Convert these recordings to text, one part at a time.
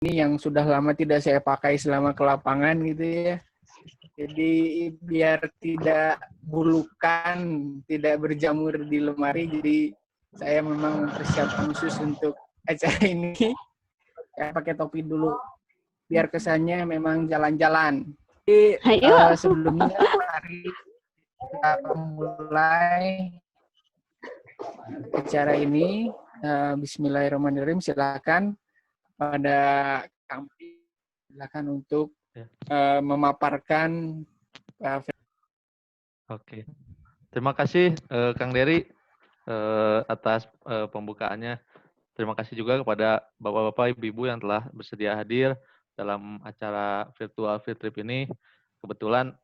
ini yang sudah lama tidak saya pakai selama ke lapangan gitu ya. Jadi biar tidak bulukan, tidak berjamur di lemari, jadi saya memang mempersiapkan khusus untuk acara ini. Saya pakai topi dulu, biar kesannya memang jalan-jalan. Jadi sebelumnya mari kita mulai acara ini. Bismillahirrahmanirrahim. Silakan pada kami, silakan untuk memaparkan. Oke, terima kasih Kang Dery atas pembukaannya. Terima kasih juga kepada Bapak-Bapak, Ibu-Ibu yang telah bersedia hadir dalam acara virtual field trip ini. Kebetulan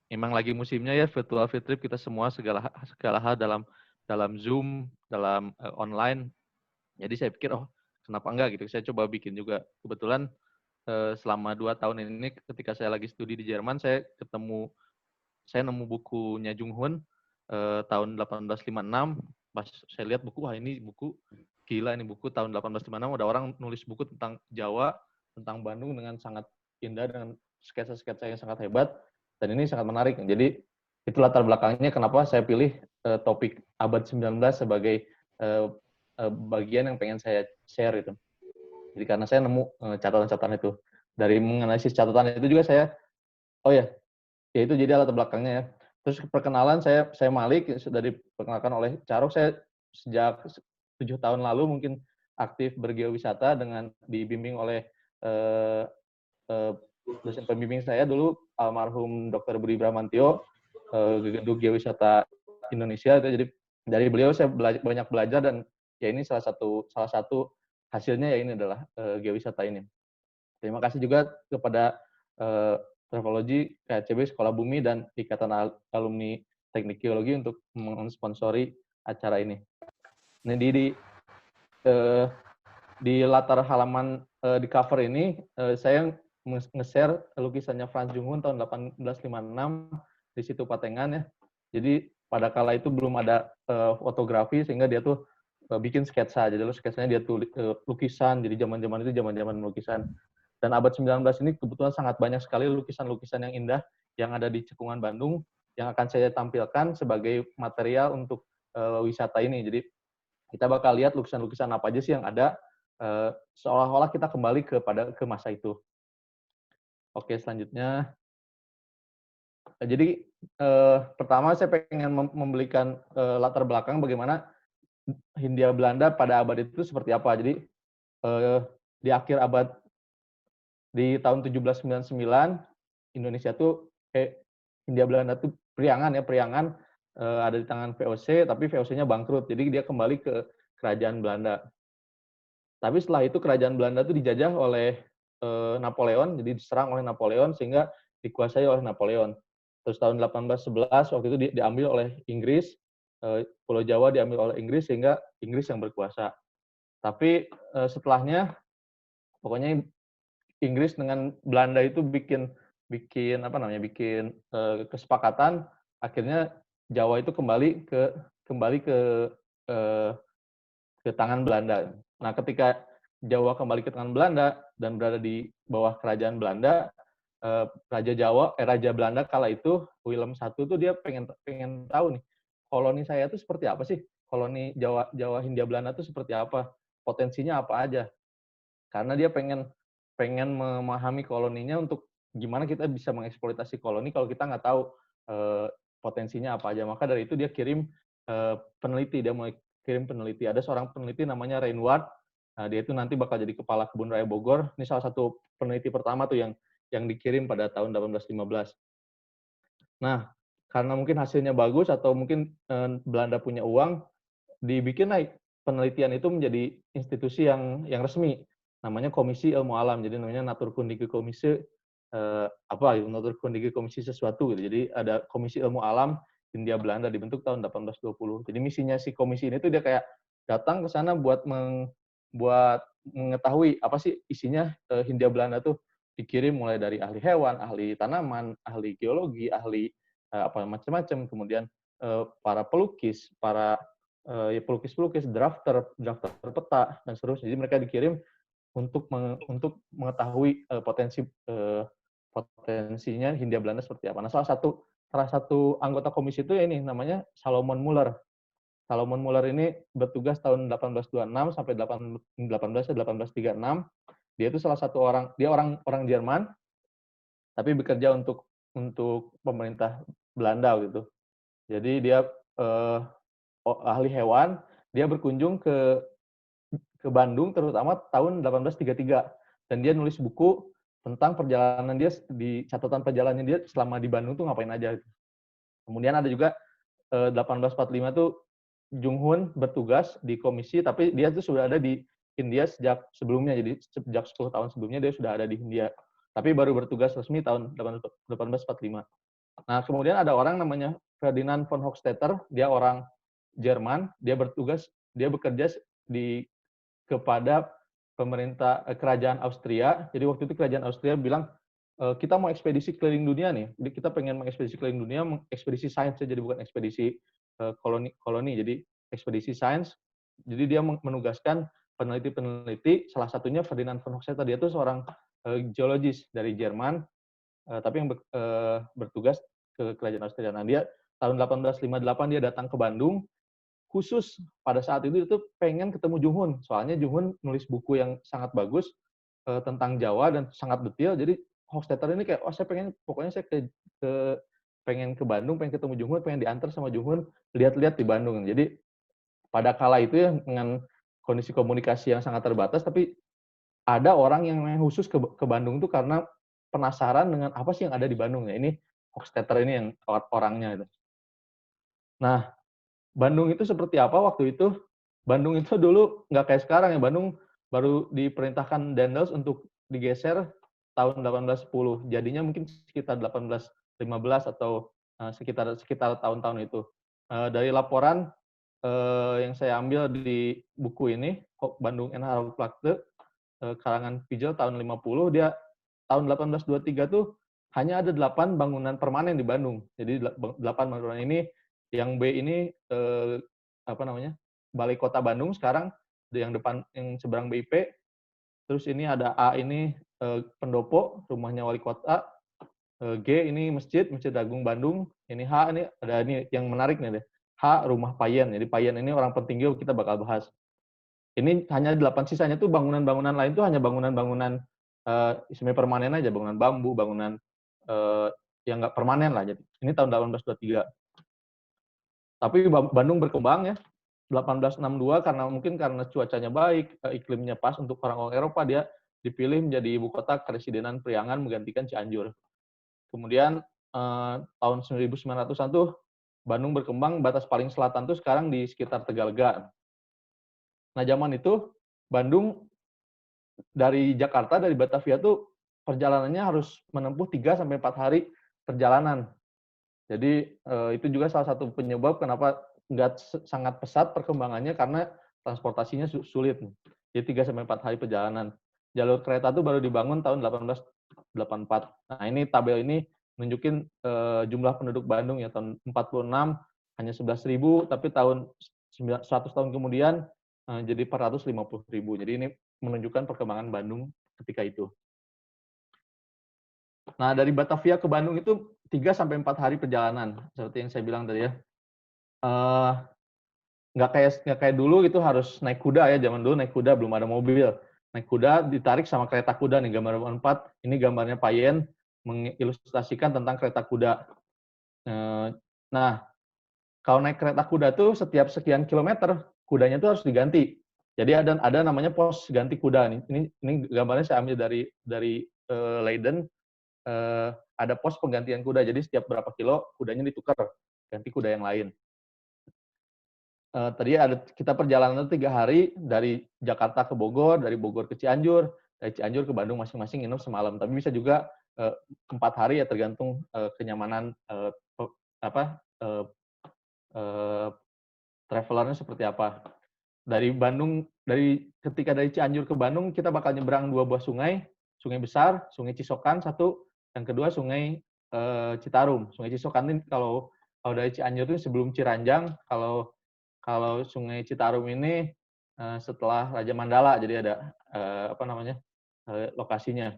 memang lagi musimnya ya virtual field trip, kita semua segala hal dalam Zoom, dalam online. Jadi saya pikir kenapa enggak gitu. Saya coba bikin juga. Kebetulan selama 2 tahun ini ketika saya lagi studi di Jerman, saya nemu bukunya Jung Hoon tahun 1856. Pas saya lihat buku, wah ini buku gila, ini buku tahun 1856 ada orang nulis buku tentang Jawa, tentang Bandung dengan sangat indah, dengan sketsa-sketsa yang sangat hebat, dan ini sangat menarik. Jadi itu latar belakangnya kenapa saya pilih topik abad 19 sebagai bagian yang pengen saya share itu. Jadi karena saya nemu catatan-catatan itu. Dari menganalisis catatan itu juga saya, ya itu jadi latar belakangnya ya. Terus perkenalan, saya Malik, sudah diperkenalkan oleh Carok. Saya sejak 7 tahun lalu mungkin aktif bergeowisata dengan dibimbing oleh dosen pembimbing saya dulu, almarhum Dr. Budi Bramantio, Gedung Geowisata Indonesia. Jadi dari beliau saya banyak belajar, dan ya ini salah satu hasilnya ya ini adalah geowisata ini. Terima kasih juga kepada Travelogy, KCB, Sekolah Bumi, dan Ikatan Alumni Teknik Geologi untuk mensponsori acara ini. Nah, di latar halaman di cover ini, saya nge-share lukisannya Frans Jung Hoon tahun 1856 di situ Patengan ya. Jadi pada kala itu belum ada fotografi, sehingga dia tuh bikin sketsa. Jadi sketsanya dia tulis lukisan. Jadi zaman-zaman itu zaman-zaman lukisan. Dan abad 19 ini kebetulan sangat banyak sekali lukisan-lukisan yang indah yang ada di Cekungan Bandung yang akan saya tampilkan sebagai material untuk wisata ini. Jadi kita bakal lihat lukisan-lukisan apa aja sih yang ada, seolah-olah kita kembali ke masa itu. Oke, selanjutnya. Jadi pertama saya pengen memberikan latar belakang bagaimana Hindia Belanda pada abad itu seperti apa. Jadi di akhir abad, di tahun 1799, Indonesia tuh Hindia Belanda tuh Priangan ada di tangan VOC, tapi VOC-nya bangkrut. Jadi dia kembali ke kerajaan Belanda. Tapi setelah itu kerajaan Belanda tuh dijajah oleh Napoleon, jadi diserang oleh Napoleon sehingga dikuasai oleh Napoleon. Terus tahun 1811 waktu itu diambil oleh Inggris, Pulau Jawa diambil oleh Inggris sehingga Inggris yang berkuasa. Tapi setelahnya pokoknya Inggris dengan Belanda itu bikin kesepakatan, akhirnya Jawa itu kembali ke tangan Belanda. Nah, ketika Jawa kembali ke tangan Belanda dan berada di bawah kerajaan Belanda, Raja Belanda kala itu Willem I tuh dia pengen tahu nih, koloni saya itu seperti apa sih? Koloni Jawa Hindia Belanda itu seperti apa? Potensinya apa aja? Karena dia pengen memahami koloninya untuk gimana kita bisa mengeksploitasi koloni kalau kita nggak tahu potensinya apa aja. Maka dari itu dia kirim peneliti, Ada seorang peneliti namanya Reinward. Nah, dia itu nanti bakal jadi kepala kebun raya Bogor. Ini salah satu peneliti pertama tuh yang dikirim pada tahun 1815. Nah, karena mungkin hasilnya bagus atau mungkin Belanda punya uang, dibikin penelitian itu menjadi institusi yang resmi. Namanya Komisi Ilmu Alam. Jadi namanya Naturkundige Komisi Naturkundige Komisi sesuatu gitu. Jadi ada Komisi Ilmu Alam Hindia Belanda dibentuk tahun 1820. Jadi misinya si komisi ini tuh dia kayak datang ke sana buat mengetahui apa sih isinya Hindia Belanda tuh, dikirim mulai dari ahli hewan, ahli tanaman, ahli geologi, ahli macam-macam, kemudian para pelukis, pelukis, drafter peta dan seterusnya. Jadi mereka dikirim untuk mengetahui potensinya Hindia Belanda seperti apa. Nah, salah satu anggota komisi itu ya ini namanya Salomon Muller. Salomon Muller ini bertugas tahun 1826 sampai 1836. Dia itu salah satu orang Jerman, tapi bekerja untuk pemerintah Belanda gitu. Jadi dia ahli hewan. Dia berkunjung ke Bandung terutama tahun 1833 dan dia nulis buku tentang perjalanan dia di catatan perjalanannya dia selama di Bandung tuh ngapain aja. Kemudian ada juga 1845 tuh Jung Hun bertugas di komisi, tapi dia tuh sudah ada di India sejak sebelumnya, jadi sejak 10 tahun sebelumnya dia sudah ada di India. Tapi baru bertugas resmi tahun 1845. Nah, kemudian ada orang namanya Ferdinand von Hochstetter, dia orang Jerman, dia bekerja kepada pemerintah kerajaan Austria. Jadi waktu itu kerajaan Austria bilang, kita mau ekspedisi keliling dunia nih. Jadi kita pengen mengekspedisi keliling dunia, ekspedisi sains, jadi bukan ekspedisi koloni. Jadi ekspedisi sains. Jadi dia menugaskan peneliti-peneliti, salah satunya Ferdinand von Hochstetter. Dia itu seorang geologis dari Jerman, tapi yang bertugas ke kerajaan Austria. Nah, dia tahun 1858 dia datang ke Bandung, khusus pada saat itu pengen ketemu Jung Hun. Soalnya Jung Hun nulis buku yang sangat bagus tentang Jawa dan sangat detail. Jadi Hofstadter ini kayak, pokoknya saya pengen ke Bandung, pengen ketemu Jung Hun, pengen diantar sama Jung Hun, lihat-lihat di Bandung. Jadi pada kala itu ya dengan kondisi komunikasi yang sangat terbatas, tapi ada orang yang khusus ke Bandung itu karena penasaran dengan apa sih yang ada di Bandung. Ya ini Hofstadter ini yang orangnya itu. Nah, Bandung itu seperti apa waktu itu? Bandung itu dulu nggak kayak sekarang ya. Bandung baru diperintahkan Daendels untuk digeser tahun 1810. Jadinya mungkin sekitar 1815 atau sekitar tahun-tahun itu. Dari laporan yang saya ambil di buku ini, Bandung en Haarlem-Plakte, karangan Pijel tahun 50, dia tahun 1823 tuh hanya ada 8 bangunan permanen di Bandung. Jadi 8 bangunan ini, yang B ini Balai Kota Bandung sekarang, yang depan yang seberang BIP. Terus ini ada A ini pendopo, rumahnya wali kota. G ini Masjid Agung Bandung. Ini H ini ada ini yang menarik nih deh. H rumah Payen. Jadi Payen ini orang penting juga kita bakal bahas. Ini hanya 8, sisanya tuh bangunan-bangunan lain tuh hanya bangunan-bangunan semi permanen aja, bangunan bambu, bangunan yang nggak permanen lah. Jadi ini tahun 1823. Tapi Bandung berkembang ya. 1862 karena cuacanya baik, iklimnya pas untuk orang-orang Eropa, dia dipilih menjadi ibu kota Kepresidenan Priangan menggantikan Cianjur. Kemudian tahun 1900-an tuh Bandung berkembang, batas paling selatan tuh sekarang di sekitar Tegalega. Nah, zaman itu Bandung dari Jakarta, dari Batavia tuh perjalanannya harus menempuh 3 sampai 4 hari perjalanan. Jadi itu juga salah satu penyebab kenapa nggak sangat pesat perkembangannya, karena transportasinya sulit. Jadi 3 sampai 4 hari perjalanan. Jalur kereta itu baru dibangun tahun 1884. Nah, ini tabel ini nunjukin jumlah penduduk Bandung ya, tahun 46 hanya 11.000, tapi tahun 100 tahun kemudian jadi 450.000. Jadi ini menunjukkan perkembangan Bandung ketika itu. Nah, dari Batavia ke Bandung itu 3 sampai 4 hari perjalanan, seperti yang saya bilang tadi ya. Nggak kayak dulu gitu harus naik kuda ya. Zaman dulu naik kuda, belum ada mobil. Naik kuda ditarik sama kereta kuda nih, gambar 4. Ini gambarnya Payen mengilustrasikan tentang kereta kuda. Nah, kalau naik kereta kuda tuh setiap sekian kilometer kudanya tuh harus diganti. Jadi ada namanya pos ganti kuda nih. Ini gambarnya saya ambil dari Leiden. Ada pos penggantian kuda. Jadi setiap berapa kilo kudanya ditukar, ganti kuda yang lain. Tadi kita perjalanan 3 hari dari Jakarta ke Bogor, dari Bogor ke Cianjur, dari Cianjur ke Bandung masing-masing nginep semalam. Tapi bisa juga 4 hari ya, tergantung kenyamanan travelernya seperti apa. Ketika dari Cianjur ke Bandung kita bakal nyebrang 2 buah sungai besar, Sungai Cisokan satu, yang kedua Sungai Citarum. Sungai Cisokan ini kalau dari Cianjur itu sebelum Ciranjang, kalau Sungai Citarum ini setelah Raja Mandala. Jadi ada lokasinya.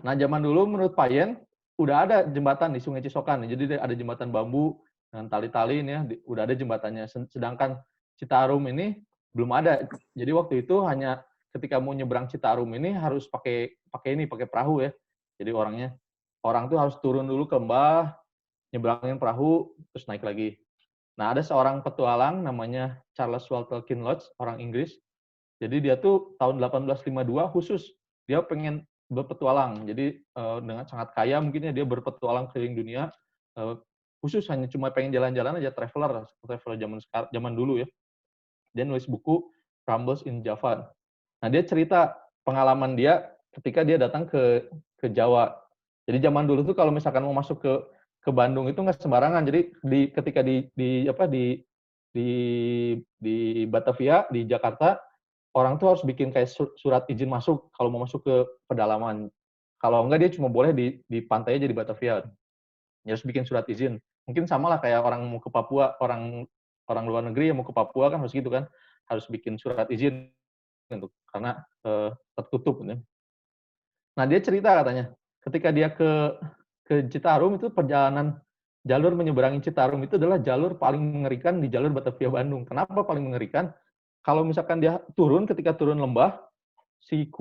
Nah, zaman dulu menurut Payen udah ada jembatan di Sungai Cisokan. Jadi ada jembatan bambu dengan tali-tali ini ya, udah ada jembatannya. Sedangkan Citarum ini belum ada. Jadi waktu itu hanya ketika mau nyebrang Citarum ini harus pakai perahu ya. Jadi orang tuh harus turun dulu ke Mbah, nyebrangin perahu, terus naik lagi. Nah, ada seorang petualang namanya Charles Walter Kinloch, orang Inggris. Jadi dia tuh tahun 1852 khusus dia pengen berpetualang. Jadi dengan sangat kaya mungkin ya dia berpetualang keliling dunia. Khusus hanya cuma pengen jalan-jalan aja, traveler zaman dulu ya. Dia nulis buku Rambles in Java. Nah, dia cerita pengalaman dia ketika dia datang ke Jawa. Jadi zaman dulu tuh kalau misalkan mau masuk ke Bandung itu nggak sembarangan. Jadi ketika di Batavia, di Jakarta, orang tuh harus bikin kayak surat izin masuk kalau mau masuk ke pedalaman. Kalau enggak dia cuma boleh di pantai aja di Batavia. Dia harus bikin surat izin. Mungkin sama lah kayak orang mau ke Papua, orang luar negeri yang mau ke Papua kan harus gitu kan, harus bikin surat izin untuk karena tertutup. Ya. Nah dia cerita katanya, ketika dia ke Citarum itu perjalanan jalur menyeberangi Citarum itu adalah jalur paling mengerikan di jalur Batavia Bandung. Kenapa paling mengerikan? Kalau misalkan dia ketika turun lembah, si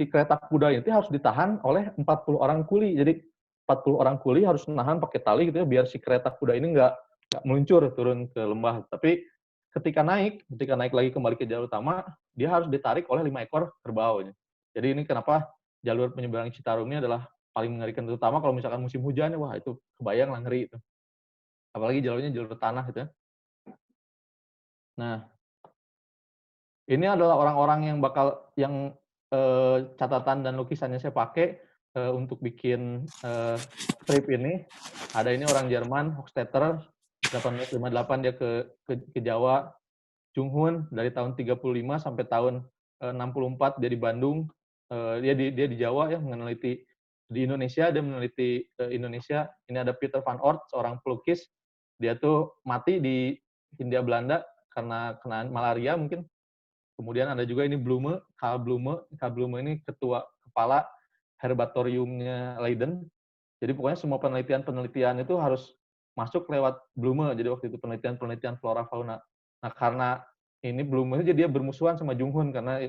kereta kuda itu harus ditahan oleh 40 orang kuli. Jadi 40 orang kuli harus menahan pakai tali gitu ya, biar si kereta kuda ini nggak meluncur turun ke lembah. Tapi ketika naik lagi kembali ke jalur utama, dia harus ditarik oleh 5 ekor kerbau. Jadi ini kenapa jalur penyeberangan Citarum ini adalah paling mengerikan, terutama kalau misalkan musim hujan, wah itu kebayang lah ngeri itu. Apalagi jalurnya jalur tanah gitu ya. Nah, ini adalah orang-orang yang catatan dan lukisannya saya pakai untuk bikin strip ini. Ada ini orang Jerman, Hochstetter, 1858 dia ke Jawa. Junghun dari tahun 35 sampai tahun 64 dia di Bandung. Dia di Jawa ya, meneliti di Indonesia, dia meneliti Indonesia. Ini ada Peter van Oort, seorang pelukis. Dia tuh mati di Hindia Belanda karena kena malaria mungkin. Kemudian ada juga ini Karl Blume. Karl Blume ini kepala herbatoriumnya Leiden. Jadi pokoknya semua penelitian itu harus masuk lewat Blume. Jadi waktu itu penelitian flora fauna. Nah karena ini Blume jadi dia bermusuhan sama Junghun karena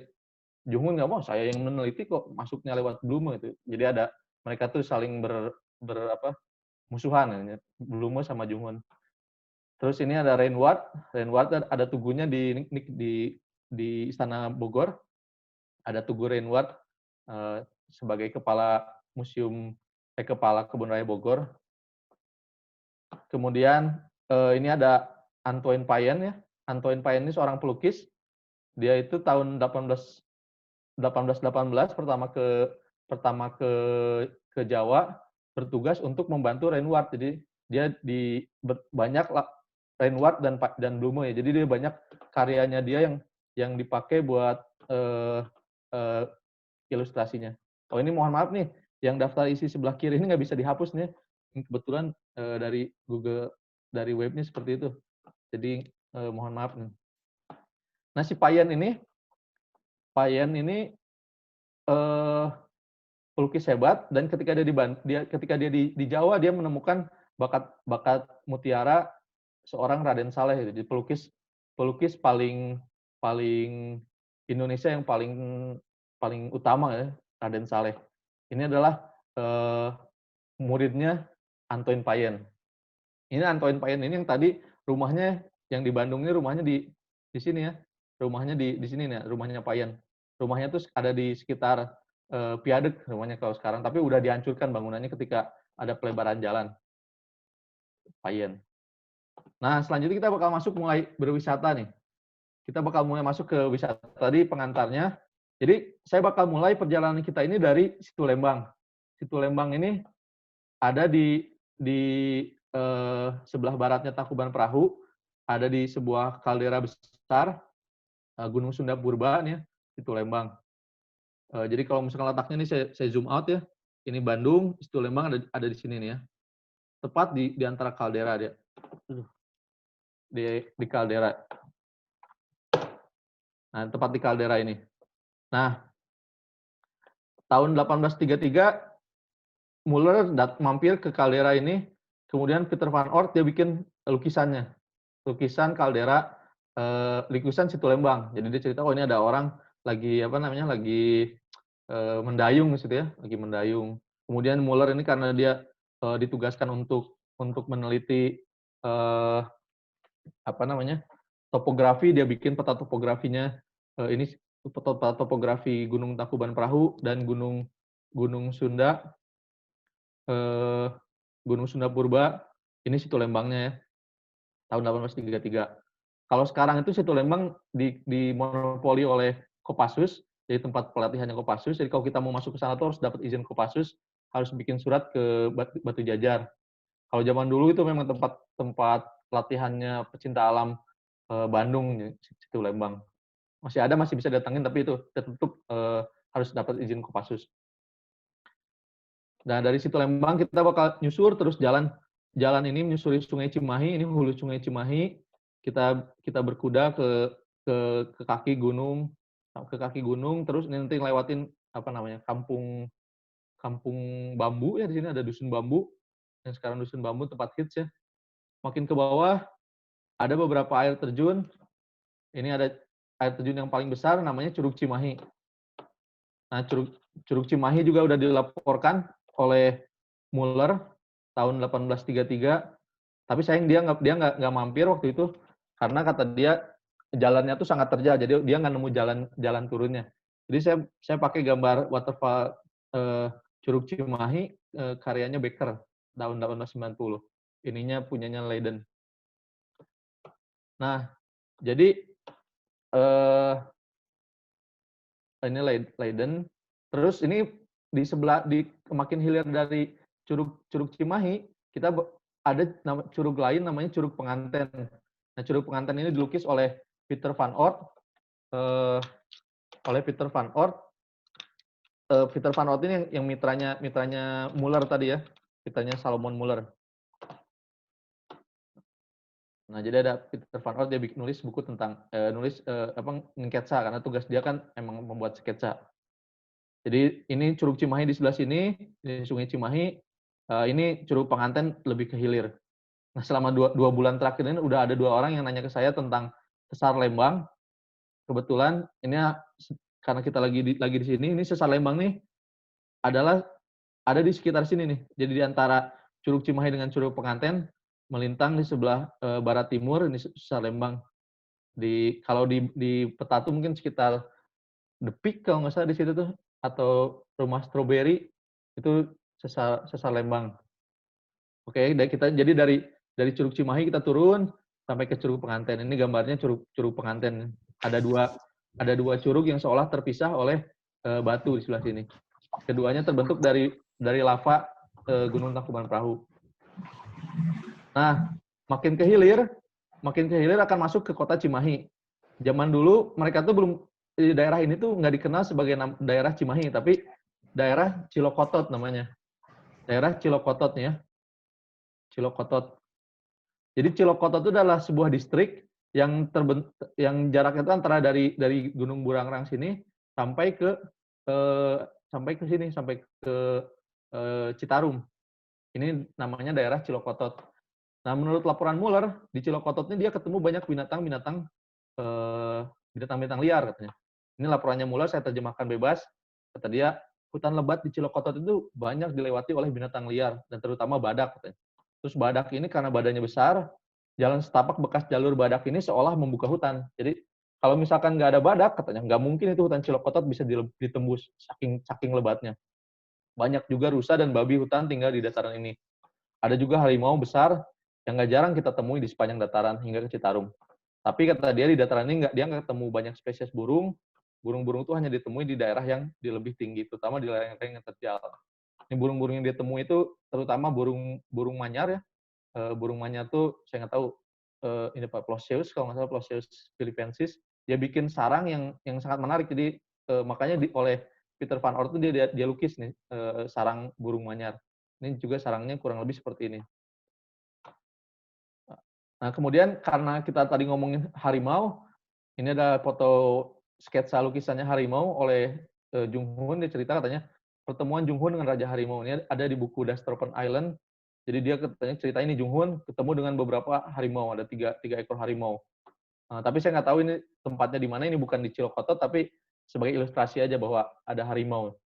Junghun nggak mau, saya yang meneliti kok masuknya lewat Blume itu. Jadi mereka tuh saling musuhan, Blume sama Junghun. Terus ini ada Reinward ada tugunya di Istana Bogor. Ada tugu Reinward sebagai kepala kepala Kebun Raya Bogor. Kemudian ini ada Antoine Payen ya. Antoine Payen ini seorang pelukis. Dia itu tahun 1818 pertama ke Jawa bertugas untuk membantu Reinward. Jadi dia banyak Reinward dan Blume ya. Jadi dia banyak karyanya dia yang dipakai buat ilustrasinya. Oh ini mohon maaf nih, yang daftar isi sebelah kiri ini nggak bisa dihapus nih. Kebetulan dari Google, dari webnya seperti itu. Jadi mohon maaf nih. Nah si Payen ini pelukis hebat, dan ketika dia di Jawa dia menemukan bakat mutiara seorang Raden Saleh. Jadi pelukis paling Indonesia yang paling utama ya, Raden Saleh. Ini adalah muridnya Antoine Payen. Ini Antoine Payen ini yang tadi rumahnya yang di Bandung ini rumahnya di sini ya. Rumahnya di sini nih, rumahnya Payen. Rumahnya tuh ada di sekitar Piadeg rumahnya kalau sekarang, tapi udah dihancurkan bangunannya ketika ada pelebaran jalan. Payen. Nah, selanjutnya kita bakal mulai berwisata nih. Kita bakal mulai masuk ke wisata. Tadi pengantarnya. Jadi, saya bakal mulai perjalanan kita ini dari Situ Lembang. Situ Lembang ini ada di sebelah baratnya Tangkuban Perahu, ada di sebuah kaldera besar, Gunung Sunda Purba nih, Situ Lembang. Jadi kalau misalkan letaknya ini saya zoom out ya, ini Bandung, Situ Lembang ada di sini nih ya, tepat di antara kaldera dia, di kaldera. Nah, tepat di kaldera ini. Nah, tahun 1833 Muller mampir ke kaldera ini, kemudian Peter van Oort dia bikin lukisannya. Lukisan kaldera, lukisan Situ Lembang. Jadi dia cerita, oh ini ada orang lagi apa namanya, lagi mendayung di situ ya, lagi mendayung. Kemudian Muller ini karena dia ditugaskan untuk meneliti apa namanya, topografi, dia bikin peta topografinya. Ini peta topografi Gunung Tangkuban Perahu dan Gunung Sunda, eh, Gunung Sunda Purba. Ini Situ Lembangnya ya, tahun 1833. Kalau sekarang itu Situ Lembang dimonopoli oleh Kopassus, jadi tempat pelatihannya Kopassus. Jadi kalau kita mau masuk ke sana tuh harus dapat izin Kopassus, harus bikin surat ke Batu Jajar. Kalau zaman dulu itu memang tempat pelatihannya pecinta alam Bandung, Situ Lembang. Masih bisa datangin, tapi itu tetap harus dapat izin Kopassus. Nah, dari Situ Lembang kita bakal nyusur terus jalan ini menyusuri Sungai Cimahi, ini hulu Sungai Cimahi. Kita berkuda ke kaki gunung, terus nanti lewatin apa namanya, kampung bambu ya, di sini ada dusun bambu. Yang sekarang dusun bambu tempat hits ya. Makin ke bawah ada beberapa air terjun. Ini ada air terjun yang paling besar namanya Curug Cimahi. Nah, Curug Cimahi juga udah dilaporkan oleh Muller tahun 1833. Tapi sayang dia nggak mampir waktu itu karena kata dia jalannya tuh sangat terjal, jadi dia nggak nemu jalan turunnya. Jadi saya pakai gambar waterfall Curug Cimahi, karyanya Becker tahun 1890. Ininya punyanya Leiden. Nah, jadi ini Leiden. Terus ini di sebelah, makin hilir dari Curug Cimahi, kita ada curug lain namanya Curug Penganten. Nah, Curug Penganten ini dilukis oleh Peter van Oort. Peter van Oort ini yang mitranya Muller tadi ya, mitranya Salomon Muller. Nah, jadi ada Peter van Oort, dia nulis buku tentang sketsa, karena tugas dia kan emang membuat sketsa. Jadi ini Curug Cimahi di sebelah sini, di Sungai Cimahi. Ini Curug Penganten lebih ke hilir. Nah, selama dua bulan terakhir ini udah ada 2 orang yang nanya ke saya tentang sesar Lembang. Kebetulan ini karena kita lagi di sini, ini sesar Lembang nih ada di sekitar sini nih. Jadi di antara Curug Cimahi dengan Curug Penganten melintang di sebelah barat timur, ini sesar Lembang. Kalau di peta tuh mungkin sekitar The Peak kalau nggak salah di situ tuh, atau Rumah Strawberry, itu sesar Lembang. Oke, jadi dari Curug Cimahi kita turun sampai ke Curug Penganten. Ini gambarnya Curug Penganten. Ada dua curug yang seolah terpisah oleh batu di sebelah sini. Keduanya terbentuk dari lava Gunung Tangkuban Perahu. Nah, makin ke hilir akan masuk ke kota Cimahi. Zaman dulu mereka tuh belum, di daerah ini tuh nggak dikenal sebagai daerah Cimahi, tapi daerah Cilokotot namanya. Daerah Cilokotot ya. Cilokotot. Jadi Cilokotot itu adalah sebuah distrik yang jaraknya itu antara dari Gunung Burangrang sini sampai ke Citarum. Ini namanya daerah Cilokotot. Nah, menurut laporan Muller, di Cilokotot ini dia ketemu banyak binatang-binatang liar katanya. Ini laporannya Muller, saya terjemahkan bebas. Kata dia, hutan lebat di Cilokotot itu banyak dilewati oleh binatang liar, dan terutama badak katanya. Terus badak ini karena badannya besar, jalan setapak bekas jalur badak ini seolah membuka hutan. Jadi kalau misalkan nggak ada badak, katanya nggak mungkin itu hutan Cilokotot bisa ditembus saking lebatnya. Banyak juga rusa dan babi hutan tinggal di dataran ini. Ada juga harimau besar yang nggak jarang kita temui di sepanjang dataran hingga ke Citarum. Tapi kata dia di dataran ini dia nggak ketemu banyak spesies burung. Burung-burung itu hanya ditemui di daerah yang lebih tinggi, terutama di lereng-lereng yang terjal. Ini burung-burung yang ditemui itu terutama burung manyar ya. Burung manyar tuh saya nggak tahu, ini Pak Plosius, kalau nggak salah Plosius philippensis. Dia bikin sarang yang sangat menarik. Jadi makanya oleh Peter van Oort itu dia lukis nih sarang burung manyar. Ini juga sarangnya kurang lebih seperti ini. Nah, kemudian karena kita tadi ngomongin harimau, ini ada foto sketsa lukisannya harimau oleh Jung Hoon. Dia cerita katanya pertemuan Jung Hoon dengan Raja Harimau ini ada di buku Dastropen Island. Jadi dia katanya cerita ini Jung Hoon ketemu dengan beberapa harimau, ada tiga ekor harimau. Tapi saya nggak tahu ini tempatnya di mana, ini bukan di Cilokotot, tapi sebagai ilustrasi aja bahwa ada harimau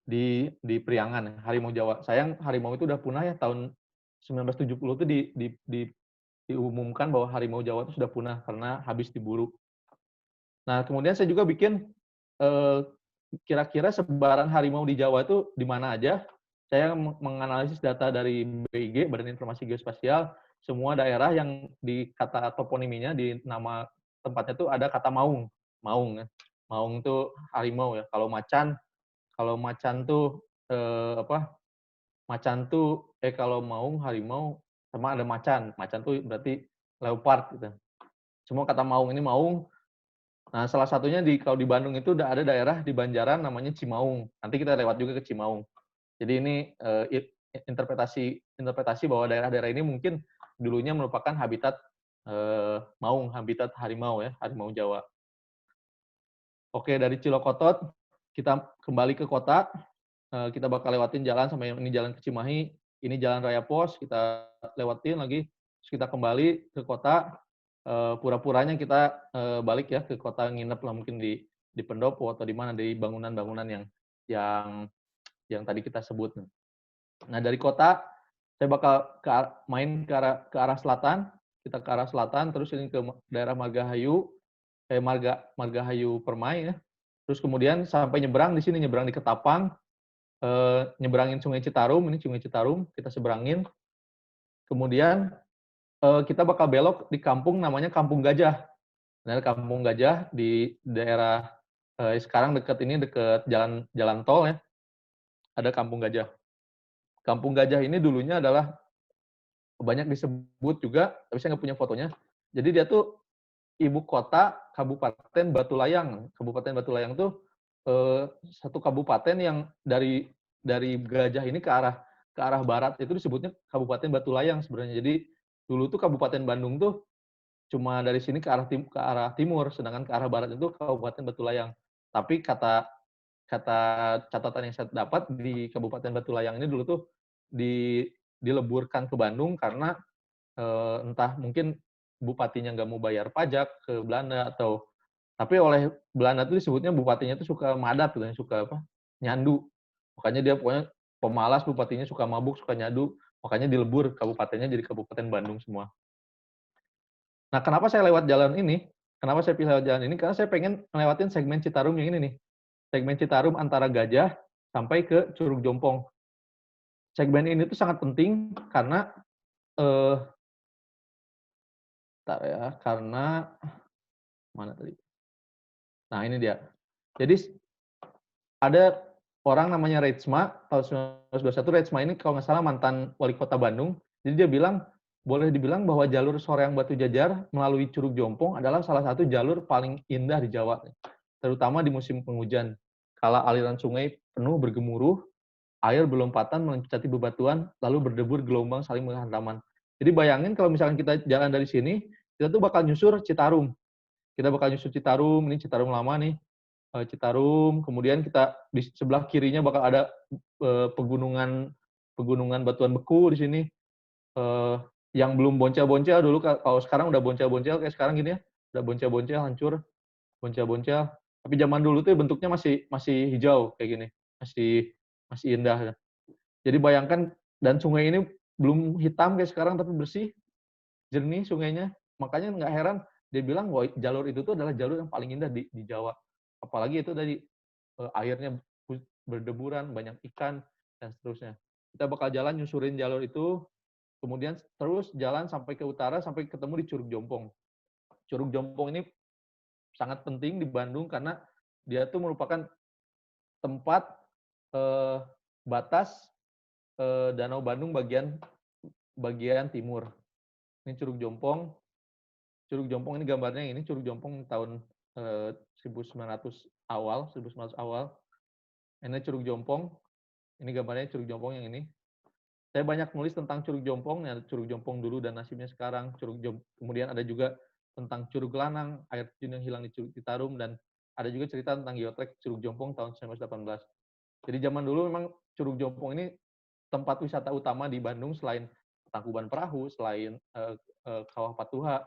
di Priangan, harimau Jawa. Sayang harimau itu udah punah ya, tahun 1970 itu diumumkan bahwa harimau Jawa itu sudah punah karena habis diburu. Nah, kemudian saya juga bikin kira-kira sebaran harimau di Jawa itu di mana aja. Saya menganalisis data dari BIG, Badan Informasi Geospasial, semua daerah yang di kata toponiminya, di nama tempatnya itu ada kata maung. Maung ya. Maung itu harimau ya. Kalau macan tuh Macan tuh kalau maung harimau sama ada macan. Macan tuh berarti leopard gitu. Semua kata maung ini maung. Nah, salah satunya kalau di Bandung itu udah ada daerah di Banjaran namanya Cimaung. Nanti kita lewat juga ke Cimaung. Jadi ini interpretasi bahwa daerah-daerah ini mungkin dulunya merupakan habitat maung, habitat harimau ya, harimau Jawa. Oke, dari Cilokotot kita kembali ke kota. Kita bakal lewatin jalan sampai ini jalan ke Cimahi, ini jalan Raya Pos, kita lewatin lagi, terus kita kembali ke kota. Pura-puranya kita balik ya ke kota, nginep lah mungkin di pendopo atau di mana, di bangunan-bangunan yang tadi kita sebut. Nah, dari kota saya bakal main ke arah selatan, kita ke arah selatan, terus ini ke daerah Margahayu, Margahayu Permai ya. Terus kemudian sampai nyebrang di sini, nyebrang di Ketapang, nyebrangin Sungai Citarum, ini Sungai Citarum kita seberangin. Kemudian kita bakal belok di kampung namanya Kampung Gajah. Nah, Kampung Gajah di daerah sekarang dekat jalan tol ya. Ada Kampung Gajah. Kampung Gajah ini dulunya adalah banyak disebut juga, tapi saya nggak punya fotonya. Jadi dia tuh ibu kota Kabupaten Batulayang. Kabupaten Batulayang tuh satu kabupaten yang dari Gajah ini ke arah barat itu disebutnya Kabupaten Batulayang sebenarnya. Jadi dulu tuh Kabupaten Bandung tuh cuma dari sini ke arah timur, sedangkan ke arah barat itu Kabupaten Batulayang. Tapi kata catatan yang saya dapat di Kabupaten Batulayang ini dulu tuh dileburkan ke Bandung karena entah mungkin bupatinya nggak mau bayar pajak ke Belanda, tapi oleh Belanda itu disebutnya bupatinya itu suka madat, suka nyandu. Makanya dia pokoknya pemalas, bupatinya suka mabuk, suka nyadu, makanya dilebur kabupatennya jadi Kabupaten Bandung semua. Nah, kenapa saya lewat jalan ini? Kenapa saya pilih lewat jalan ini? Karena saya pengen ngelewatin segmen Citarum yang ini nih. Segmen Citarum antara Gajah sampai ke Curug Jompong. Segmen ini tuh sangat penting karena mana tadi? Nah, ini dia. Jadi ada orang namanya Reitsma, tahun 1921. Reitsma ini kalau nggak salah mantan wali kota Bandung. Jadi dia bilang, boleh dibilang bahwa jalur Soreang Batu Jajar melalui Curug Jompong adalah salah satu jalur paling indah di Jawa, terutama di musim penghujan. Kala aliran sungai penuh bergemuruh, air berlompatan meloncati bebatuan, lalu berdebur gelombang saling menghantaman. Jadi bayangin kalau misalkan kita jalan dari sini, kita tuh bakal nyusur Citarum. Kita bakal nyusur Citarum, ini Citarum lama nih. Citarum, kemudian kita di sebelah kirinya bakal ada pegunungan batuan beku di sini, yang belum boncel-boncel dulu. Kalau sekarang udah boncel-boncel kayak sekarang gini ya, udah boncel-boncel, hancur, boncel-boncel. Tapi zaman dulu tuh bentuknya masih hijau kayak gini, masih indah. Jadi bayangkan, dan sungai ini belum hitam kayak sekarang, tapi bersih, jernih sungainya. Makanya nggak heran dia bilang bahwa jalur itu tuh adalah jalur yang paling indah di Jawa. Apalagi itu dari airnya berdeburan, banyak ikan, dan seterusnya. Kita bakal jalan nyusurin jalur itu, kemudian terus jalan sampai ke utara, sampai ketemu di Curug Jompong. Curug Jompong ini sangat penting di Bandung karena dia tuh merupakan tempat batas Danau Bandung bagian timur. Ini Curug Jompong. Curug Jompong ini gambarnya ini, Curug Jompong tahun 1900 awal. Ini Curug Jompong. Ini gambarnya Curug Jompong yang ini. Saya banyak nulis tentang Curug Jompong, ya, Curug Jompong dulu dan nasibnya sekarang. Kemudian ada juga tentang Curug Lanang, air terjun yang hilang di Curug Citarum, dan ada juga cerita tentang geotrek Curug Jompong tahun 1918. Jadi zaman dulu memang Curug Jompong ini tempat wisata utama di Bandung selain Tangkuban Perahu, selain Kawah Patuha,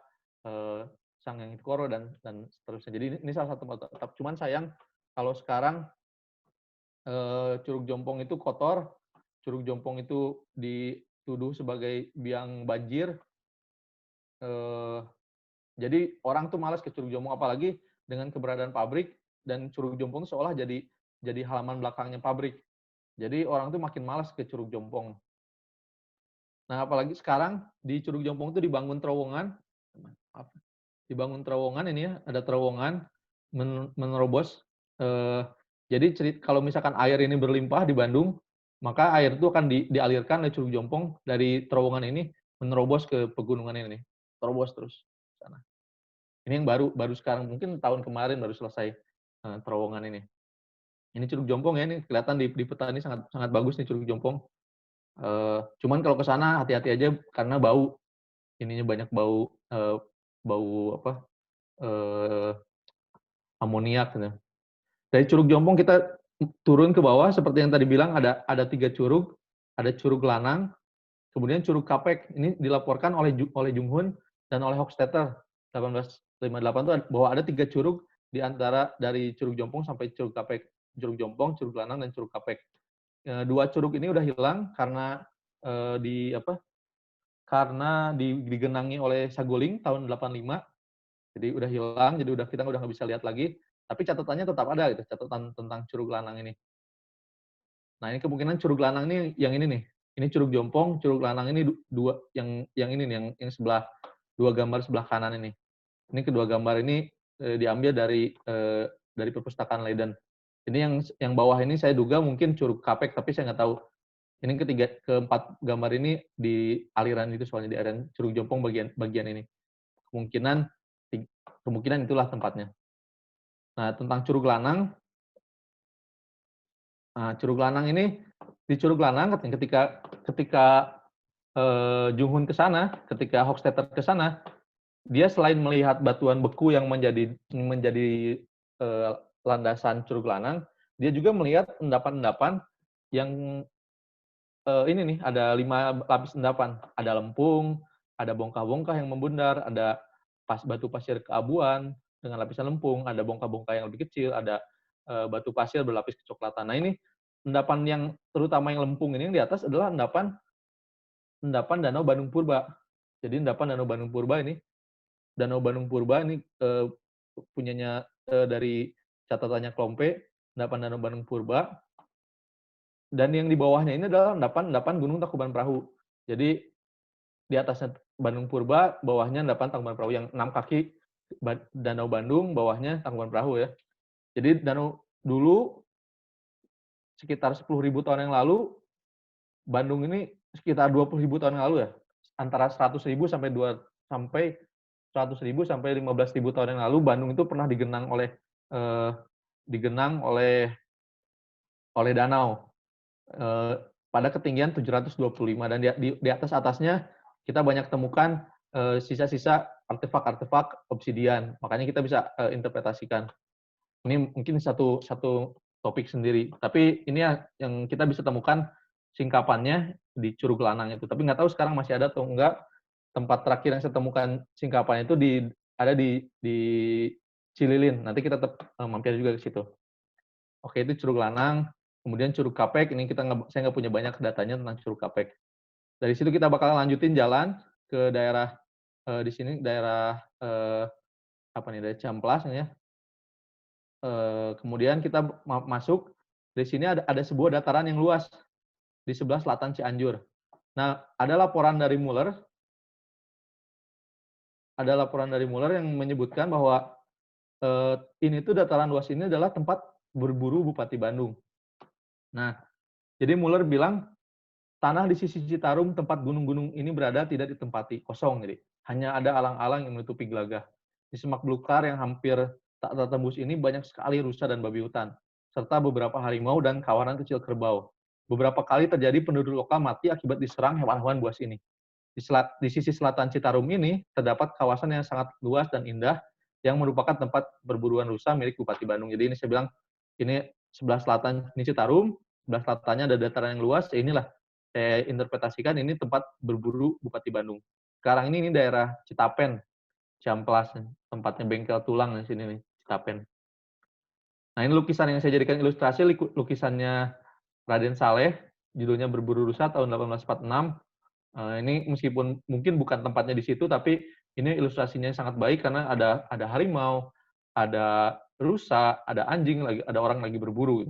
Sanghyang Tikoro, dan seterusnya. Jadi ini salah satu tempat tetap. Cuman sayang kalau sekarang Curug Jompong itu kotor, Curug Jompong itu dituduh sebagai biang banjir. Jadi orang tuh malas ke Curug Jompong, apalagi dengan keberadaan pabrik, dan Curug Jompong seolah jadi halaman belakangnya pabrik. Jadi orang tuh makin malas ke Curug Jompong. Nah, apalagi sekarang di Curug Jompong itu dibangun terowongan. Dibangun terowongan ini ya, ada terowongan menerobos. Jadi kalau misalkan air ini berlimpah di Bandung, maka air itu akan dialirkan dari Curug Jompong dari terowongan ini menerobos ke pegunungan ini, terobos terus sana. Ini yang baru sekarang, mungkin tahun kemarin baru selesai terowongan ini. Ini Curug Jompong ya, ini kelihatan di peta ini sangat bagus nih Curug Jompong. Cuman kalau ke sana hati-hati aja karena bau, ininya banyak bau amoniak. Gitu. Dari Curug Jompong kita turun ke bawah seperti yang tadi bilang ada 3 curug, ada Curug Lanang, kemudian Curug Kapek. Ini dilaporkan oleh Junghun dan oleh Hochstetter 1858 itu bahwa ada 3 curug di antara dari Curug Jompong sampai Curug Kapek. Curug Jompong, Curug Lanang, dan Curug Kapek. 2 curug ini udah hilang karena digenangi oleh Saguling tahun 85. Jadi udah hilang, jadi kita udah nggak bisa lihat lagi. Tapi catatannya tetap ada gitu, catatan tentang Curug Lanang ini. Nah, ini kemungkinan Curug Lanang ini yang ini nih. Ini Curug Jompong, Curug Lanang ini dua yang ini nih, yang sebelah 2 gambar sebelah kanan ini. Ini kedua gambar ini diambil dari perpustakaan Leiden. Ini yang bawah ini saya duga mungkin Curug Kapek, tapi saya nggak tahu. Ini keempat gambar ini di aliran itu, soalnya di aliran Curug Jompong bagian ini. Kemungkinan itulah tempatnya. Nah, tentang Curug Lanang. Nah, Curug Lanang ini, di Curug Lanang ketika Junghun ke sana, ketika Hochstetter ke sana, dia selain melihat batuan beku yang menjadi landasan Curug Lanang, dia juga melihat endapan-endapan yang ini nih, ada 5 lapis endapan. Ada lempung, ada bongkah-bongkah yang membundar, ada batu pasir keabuan dengan lapisan lempung, ada bongkah-bongkah yang lebih kecil, ada batu pasir berlapis kecoklatan. Nah, ini endapan yang terutama yang lempung ini yang di atas adalah endapan Danau Bandung Purba. Jadi endapan Danau Bandung Purba ini, punyanya dari catatannya Klompe, endapan Danau Bandung Purba. Dan yang di bawahnya ini adalah endapan Gunung Tangkuban Perahu. Jadi di atasnya Bandung Purba, bawahnya endapan Tangkuban Perahu yang 6 kaki Danau Bandung, bawahnya Tangkuban Perahu ya. Jadi danau dulu sekitar 10.000 tahun yang lalu, Bandung ini sekitar 20.000 tahun yang lalu ya. Antara 100.000 sampai 100.000 sampai 15.000 tahun yang lalu, Bandung itu pernah digenang oleh danau. Pada ketinggian 725, dan di atasnya kita banyak temukan sisa-sisa artefak obsidian. Makanya kita bisa interpretasikan. Ini mungkin satu topik sendiri. Tapi ini yang kita bisa temukan singkapannya di Curug Lanang itu. Tapi nggak tahu sekarang masih ada atau enggak. Tempat terakhir yang saya temukan singkapannya itu ada di Cililin. Nanti kita mampir juga ke situ. Oke, itu Curug Lanang. Kemudian Curug Kapek, ini saya nggak punya banyak datanya tentang Curug Kapek. Dari situ kita bakal lanjutin jalan ke daerah di sini, daerah daerah Ciamplas ya. Kemudian kita masuk, di sini ada sebuah dataran yang luas di sebelah selatan Cianjur. Nah, ada laporan dari Muller yang menyebutkan bahwa ini tuh dataran luas ini adalah tempat berburu Bupati Bandung. Nah, jadi Muller bilang tanah di sisi Citarum tempat gunung-gunung ini berada tidak ditempati, kosong, jadi hanya ada alang-alang yang menutupi gelagah. Di semak belukar yang hampir tak tertembus ini banyak sekali rusa dan babi hutan, serta beberapa harimau dan kawanan kecil kerbau. Beberapa kali terjadi penduduk lokal mati akibat diserang hewan-hewan buas ini. di sisi selatan Citarum ini terdapat kawasan yang sangat luas dan indah yang merupakan tempat perburuan rusa milik Bupati Bandung. Jadi ini saya bilang, ini sebelah selatan ini Citarum, sebelah selatannya ada dataran yang luas, ya inilah saya interpretasikan ini tempat berburu Bupati Bandung. Sekarang ini daerah Citapen, Ciamplas, tempatnya bengkel tulang di sini nih, Citapen. Nah, ini lukisan yang saya jadikan ilustrasi, lukisannya Raden Saleh, judulnya Berburu Rusa tahun 1846. Ini meskipun mungkin bukan tempatnya di situ, tapi ini ilustrasinya sangat baik karena ada harimau, ada rusa, ada anjing, ada orang lagi berburu.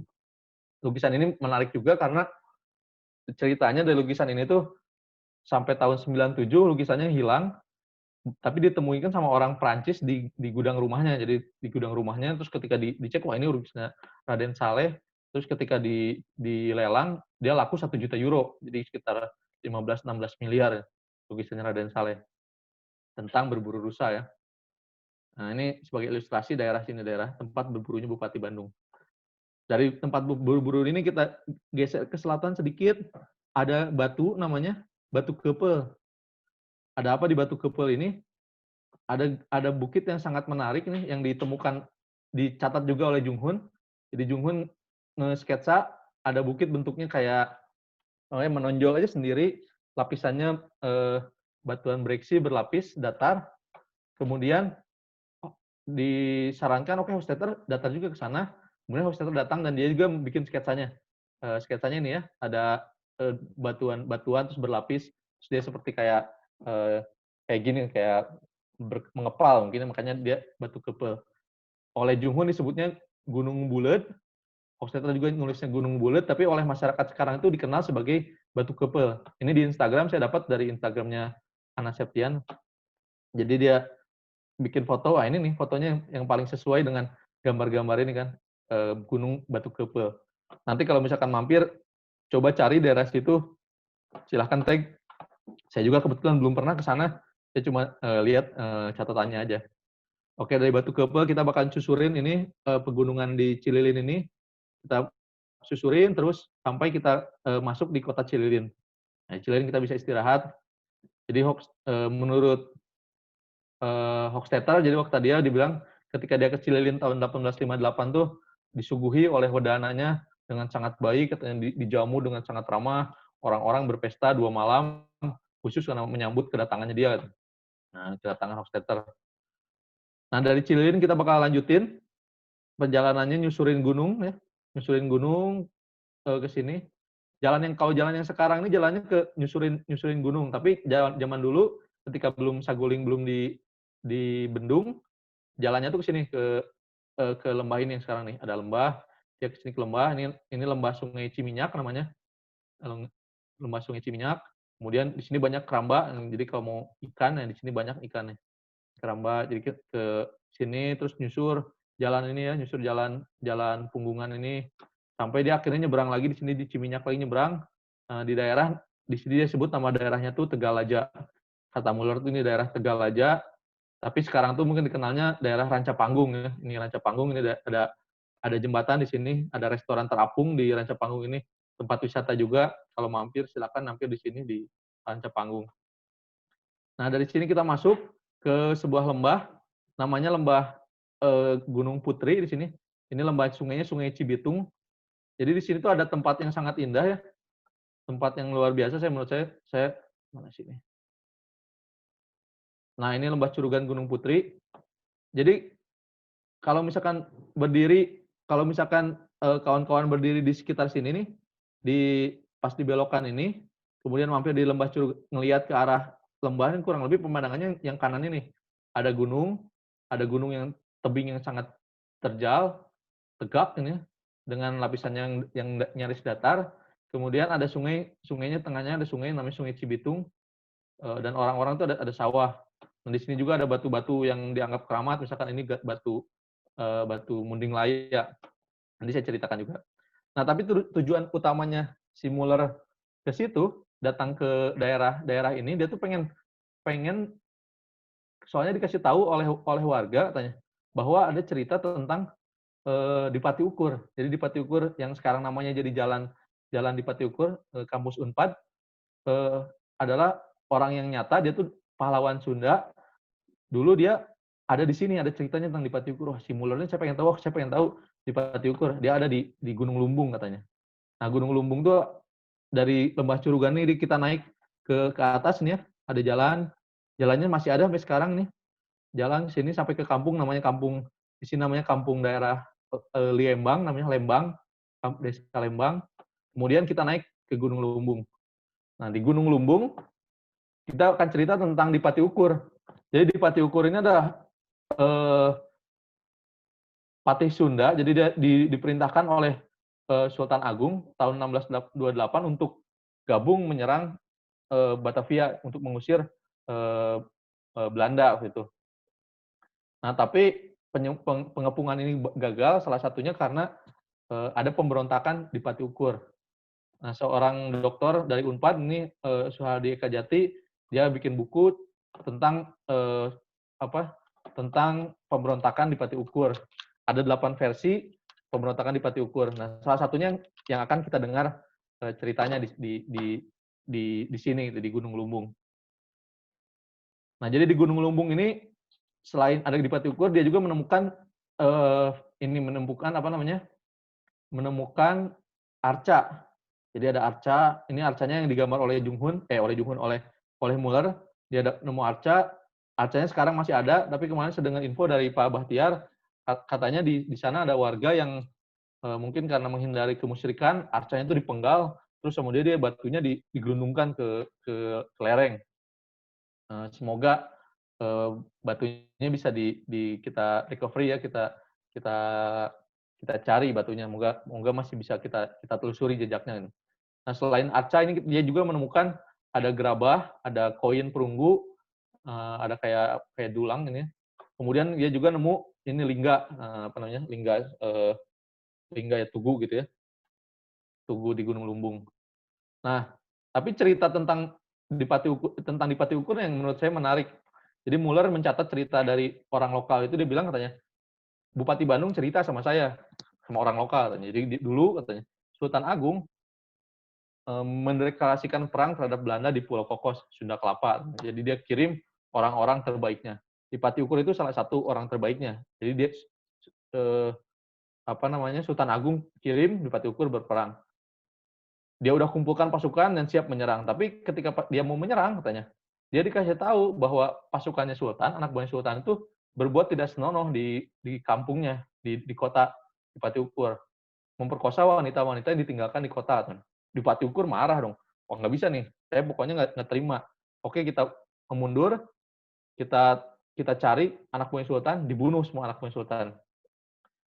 Lukisan ini menarik juga karena ceritanya dari lukisan ini tuh sampai tahun 97 lukisannya hilang, tapi ditemukan sama orang Prancis di gudang rumahnya. Jadi di gudang rumahnya, terus ketika dicek, wah ini lukisannya Raden Saleh, terus ketika dilelang, dia laku 1 juta euro, jadi sekitar 15-16 miliar lukisannya Raden Saleh tentang berburu rusa ya. Nah ini sebagai ilustrasi daerah sini, daerah tempat berburunya Bupati Bandung. Dari tempat berburu ini kita geser ke selatan sedikit, ada batu namanya Batu Kepel. Ada apa di Batu Kepel ini? Ada bukit yang sangat menarik nih yang ditemukan, dicatat juga oleh Jung Hun. Jadi Jung Hun nge-sketsa ada bukit bentuknya kayak menonjol aja sendiri, lapisannya batuan breksi berlapis datar. Kemudian disarankan oke Hofstadter datar juga ke sana. Kemudian Hofstadter datang dan dia juga bikin sketsanya. Sketsanya ini ya, ada batuan terus berlapis, terus dia seperti kayak gini, kayak mengepal mungkin, makanya dia Batu Kepel. Oleh Jung Hun disebutnya Gunung Bulet. Hofstadter juga nulisnya Gunung Bulet, tapi oleh masyarakat sekarang itu dikenal sebagai Batu Kepel. Ini di Instagram, saya dapat dari Instagramnya Ana Septian. Jadi dia bikin foto, ini nih fotonya yang paling sesuai dengan gambar-gambar ini kan, Gunung Batu Kepel. Nanti kalau misalkan mampir, coba cari daerah situ, silahkan tag. Saya juga kebetulan belum pernah ke sana, saya cuma lihat catatannya aja. Oke, dari Batu Kepel kita bakal susurin ini pegunungan di Cililin ini, kita susurin terus sampai kita masuk di kota Cililin. Nah, Cililin kita bisa istirahat. Jadi menurut Hochstetter, jadi waktu dia dibilang ketika dia ke Cililin tahun 1858 tuh disuguhi oleh wedananya dengan sangat baik, katanya dijamu dengan sangat ramah, orang-orang berpesta 2 malam khusus karena menyambut kedatangannya dia. Nah, kedatangan Hochstetter. Nah, dari Cililin kita bakal lanjutin perjalanannya nyusurin gunung ya. Nyusurin gunung ke sini. Kalau jalan yang sekarang ini jalannya ke nyusurin gunung, tapi zaman dulu ketika belum Saguling belum dibendung, jalannya tuh ke sini ke lembah ini yang sekarang nih. Ada lembah, dia ke sini ke lembah, ini lembah Sungai Ciminyak namanya. Lembah Sungai Ciminyak. Kemudian di sini banyak keramba, jadi kalau mau ikan, di sini banyak ikannya. Keramba, jadi ke sini terus nyusur jalan ini ya, nyusur jalan Punggungan ini sampai dia akhirnya nyebrang lagi di sini di Ciminyak lagi nyebrang di sini dia sebut nama daerahnya tuh Tegalaja. Kata Muller tuh ini daerah Tegalaja, tapi sekarang tuh mungkin dikenalnya daerah Ranca Panggung ya. Ini Ranca Panggung, ini ada jembatan di sini, ada restoran terapung di Ranca Panggung ini, tempat wisata juga. Kalau mampir silakan mampir di sini di Ranca Panggung. Nah, dari sini kita masuk ke sebuah lembah, namanya lembah Gunung Putri di sini. Ini lembah sungainya Sungai Cibitung. Jadi di sini tuh ada tempat yang sangat indah ya, tempat yang luar biasa. Menurut saya mana sini. Nah, ini lembah Curugan Gunung Putri. Jadi kalau misalkan kawan-kawan berdiri di sekitar sini nih, pas di belokan ini, kemudian mampir di lembah Curugan, ngelihat ke arah lembah, kurang lebih pemandangannya yang kanan ini ada gunung yang tebing yang sangat terjal, tegak ini dengan lapisannya yang nyaris datar. Kemudian ada sungainya tengahnya ada sungai namanya Sungai Cibitung, dan orang-orang itu ada sawah. Dan di sini juga ada batu-batu yang dianggap keramat, misalkan ini batu Munding Laya. Nanti saya ceritakan juga. Nah, tapi tujuan utamanya si Muller ke situ, datang ke daerah ini, dia tuh pengen soalnya dikasih tahu oleh warga katanya bahwa ada cerita tentang di Pati Ukur. Jadi di Pati Ukur yang sekarang namanya jadi jalan di Pati Ukur, kampus Unpad, adalah orang yang nyata, dia tuh pahlawan Sunda. Dulu dia ada di sini, ada ceritanya tentang di Pati Ukur. Wah, si Muller ini saya pengen tahu, di Pati Ukur. Dia ada di Gunung Lumbung katanya. Nah, Gunung Lumbung tuh dari Lembah Curugan ini kita naik ke atas nih ya, ada jalan. Jalannya masih ada sampai sekarang nih. Jalan sini sampai ke kampung namanya kampung, di sini namanya kampung daerah Liembang, namanya Lembang, desa Lembang. Kemudian kita naik ke Gunung Lumbung. Nah, di Gunung Lumbung kita akan cerita tentang di Pati Ukur. Jadi di Pati Ukur ini ada eh, patih Sunda, jadi dia diperintahkan oleh Sultan Agung tahun 1628 untuk gabung menyerang Batavia untuk mengusir Belanda waktu itu. Nah, tapi pengepungan ini gagal, salah satunya karena ada pemberontakan di Pati Ukur. Nah, seorang dokter dari Unpad ini Suhardi Eka Jati, dia bikin buku tentang tentang pemberontakan di Pati Ukur. Ada 8 versi pemberontakan di Pati Ukur. Nah, salah satunya yang akan kita dengar ceritanya di sini di Gunung Lumbung. Nah, jadi di Gunung Lumbung ini selain ada di Pati Ukur, dia juga menemukan menemukan arca. Jadi ada arca, ini arcanya yang digambar oleh oleh Muller. Dia nemu arca, arcanya sekarang masih ada, tapi kemarin saya dengar info dari Pak Bahtiar, katanya di sana ada warga yang mungkin karena menghindari kemusyrikan, arcanya itu dipenggal, terus kemudian dia batunya digelundungkan ke lereng. Semoga batunya bisa kita recovery ya, kita kita cari batunya, moga masih bisa kita telusuri jejaknya. Nah, selain arca ini dia juga menemukan ada gerabah, ada koin perunggu, ada kayak dulang ini. Kemudian dia juga nemu ini lingga, lingga ya tugu gitu ya, tugu di Gunung Lumbung. Nah, tapi cerita tentang di Pati Ukur yang menurut saya menarik. Jadi Muller mencatat cerita dari orang lokal itu, dia bilang katanya, Bupati Bandung cerita sama saya, sama orang lokal katanya. Jadi dulu katanya Sultan Agung mendeklarasikan perang terhadap Belanda di Pulau Kokos, Sunda Kelapa. Jadi dia kirim orang-orang terbaiknya. Di Pati Ukur itu salah satu orang terbaiknya. Jadi dia Sultan Agung kirim di Pati Ukur berperang. Dia udah kumpulkan pasukan dan siap menyerang. Tapi ketika dia mau menyerang, katanya, dia dikasih tahu bahwa pasukannya Sultan, anak buahnya Sultan itu berbuat tidak senonoh di kampungnya, di kota di Pati Ukur. Memperkosa wanita-wanita yang ditinggalkan di kota. Di Pati Ukur marah dong. Oh, nggak bisa nih, saya pokoknya nggak terima. Oke, kita mundur, kita cari anak buah Sultan, dibunuh semua anak buah Sultan.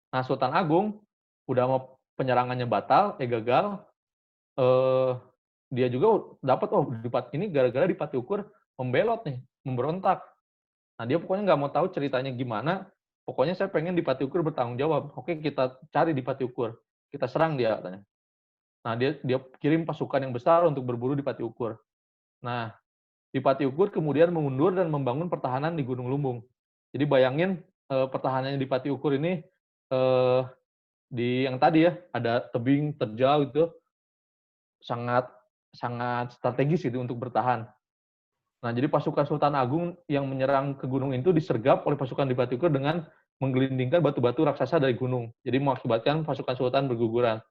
Nah, Sultan Agung udah mau penyerangannya batal, gagal. Dia juga dapat ini gara-gara di Pati Ukur membelot nih, memberontak. Nah, dia pokoknya nggak mau tahu ceritanya gimana. Pokoknya saya pengen di Pati Ukur bertanggung jawab. Oke, kita cari di Pati Ukur, kita serang dia katanya. Nah, dia kirim pasukan yang besar untuk berburu di Pati Ukur. Nah, di Pati Ukur kemudian mengundur dan membangun pertahanan di Gunung Lumbung. Jadi bayangin pertahanannya di Pati Ukur ini di yang tadi ya, ada tebing terjal itu sangat strategis gitu untuk bertahan. Nah, jadi pasukan Sultan Agung yang menyerang ke gunung itu disergap oleh pasukan di Pati Ukur dengan menggelindingkan batu-batu raksasa dari gunung. Jadi mengakibatkan pasukan Sultan berguguran.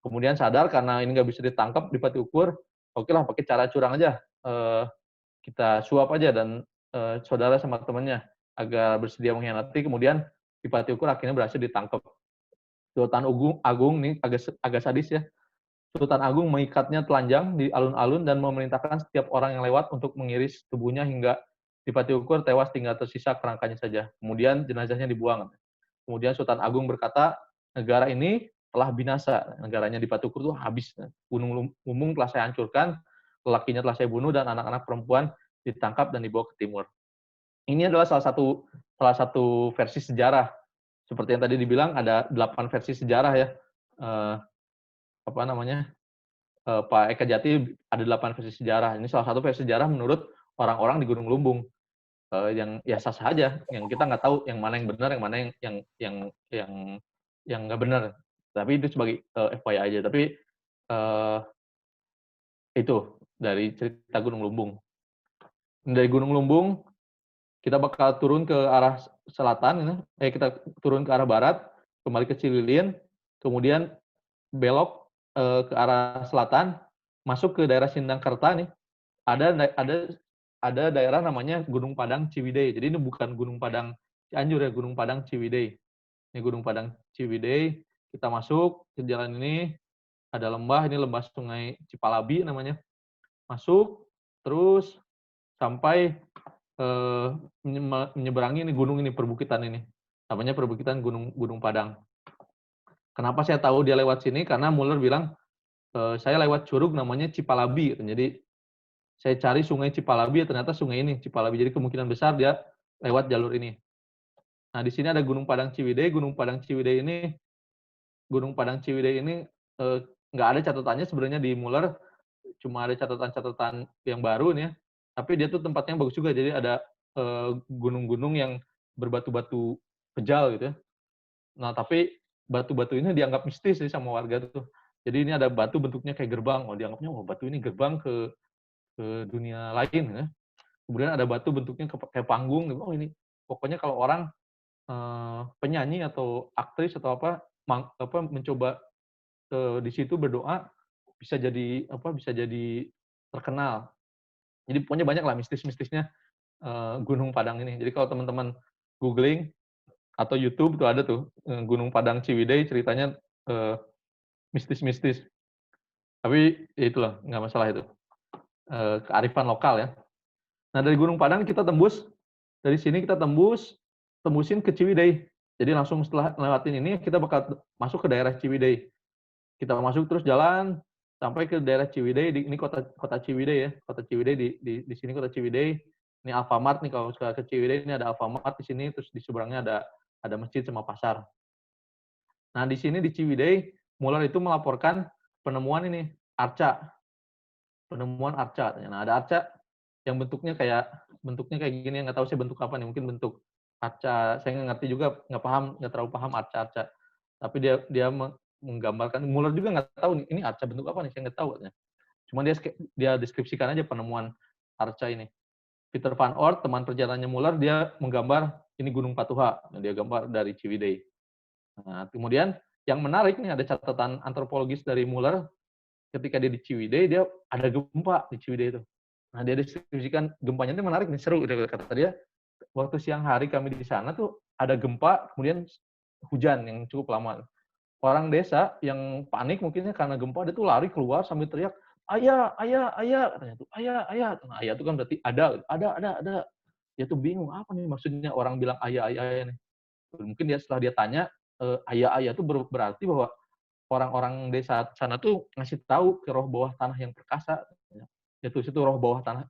Kemudian sadar karena ini nggak bisa ditangkap di Pati Ukur, oke lah pakai cara curang aja. Kita suap aja dan saudara sama temannya agar bersedia mengkhianati. Kemudian di Pati Ukur akhirnya berhasil ditangkap. Sultan Agung nih agak sadis ya. Sultan Agung mengikatnya telanjang di alun-alun dan memerintahkan setiap orang yang lewat untuk mengiris tubuhnya hingga di Pati Ukur tewas tinggal tersisa kerangkanya saja. Kemudian jenazahnya dibuang. Kemudian Sultan Agung berkata, negara ini telah binasa. Negaranya di Pati Ukur itu habis. Gunung Lumbung telah saya hancurkan, lelakinya telah saya bunuh, dan anak-anak perempuan ditangkap dan dibawa ke timur. Ini adalah salah satu versi sejarah. Seperti yang tadi dibilang, ada 8 versi sejarah ya. Pak Eka Jati ada 8 versi sejarah. Ini salah satu versi sejarah menurut orang-orang di Gunung Lumbung. Yang ya sah-sah aja, yang kita nggak tahu yang mana yang benar, yang mana yang nggak benar. Tapi itu sebagai FYI aja. Tapi itu dari cerita Gunung Lumbung. Dari Gunung Lumbung kita bakal turun ke arah selatan, kita turun ke arah barat, kembali ke Cililin, kemudian belok ke arah selatan, masuk ke daerah Sindangkerta nih. Ada daerah namanya Gunung Padang Ciwidey. Jadi ini bukan Gunung Padang Cianjur ya, Gunung Padang Ciwidey. Ini Gunung Padang Ciwidey. Kita masuk ke jalan ini, ada lembah, ini lembah Sungai Cipalabi namanya. Masuk, terus sampai menyeberangi ini gunung ini, perbukitan ini. Namanya perbukitan Gunung Padang. Kenapa saya tahu dia lewat sini? Karena Muller bilang, saya lewat curug namanya Cipalabi. Jadi saya cari sungai Cipalabi, ternyata sungai ini, Cipalabi. Jadi kemungkinan besar dia lewat jalur ini. Nah, di sini ada Gunung Padang Ciwidey. Gunung Padang Ciwidey ini nggak ada catatannya sebenarnya di Muller, cuma ada catatan-catatan yang baru nih ya. Tapi dia tuh tempatnya bagus juga. Jadi ada gunung-gunung yang berbatu-batu pejal gitu ya. Nah, tapi batu-batu ini dianggap mistis sih sama warga tuh. Jadi ini ada batu bentuknya kayak gerbang. Dianggapnya batu ini gerbang ke dunia lain ya. Kemudian ada batu bentuknya kayak panggung. Ini pokoknya kalau orang penyanyi atau aktris atau apa mencoba di situ berdoa bisa jadi terkenal. Jadi pokoknya banyak lah mistis-mistisnya Gunung Padang ini. Jadi kalau teman-teman googling atau YouTube tuh ada tuh Gunung Padang Ciwidey, ceritanya mistis-mistis. Tapi ya itulah, nggak masalah itu. Kearifan lokal ya. Nah, dari Gunung Padang kita dari sini kita tembusin ke Ciwidey. Jadi langsung setelah lewatin ini kita bakal masuk ke daerah Ciwidey. Kita masuk terus jalan sampai ke daerah Ciwidey. Ini kota Ciwidey ya, kota Ciwidey di sini kota Ciwidey. Ini Alfamart nih, kalau ke Ciwidey ini ada Alfamart di sini, terus di seberangnya ada masjid sama pasar. Nah, di sini di Ciwidey, Muller itu melaporkan penemuan ini arca. Penemuan arca. Nah, ada arca yang bentuknya kayak gini, nggak tahu saya bentuk apa nih, mungkin bentuk arca. Saya nggak ngerti juga, nggak terlalu paham arca-arca. Tapi dia menggambarkan, Muller juga nggak tahu nih, ini arca bentuk apa nih, saya nggak tahu. Cuma dia deskripsikan aja penemuan arca ini. Peter Van Oort, teman perjalanannya Muller, dia menggambar ini Gunung Patuha. Dia gambar dari Ciwidey. Nah, kemudian yang menarik nih, ada catatan antropologis dari Muller, ketika dia di Ciwidey, dia ada gempa di Ciwidey itu. Nah, dia deskripsikan gempanya itu menarik nih, seru. Kata dia, waktu siang hari kami di sana tuh ada gempa, kemudian hujan yang cukup lama. Orang desa yang panik mungkinnya karena gempa, dia tuh lari keluar sambil teriak, ayah, ayah, ayah, katanya tuh, ayah, ayah. Nah, ayah itu kan berarti ada. Dia tuh bingung, apa nih maksudnya orang bilang ayah, ayah, ayah nih. Mungkin setelah dia tanya, ayah, ayah itu berarti bahwa orang-orang desa sana tuh ngasih tahu ke roh bawah tanah yang perkasa. Itu roh bawah tanah,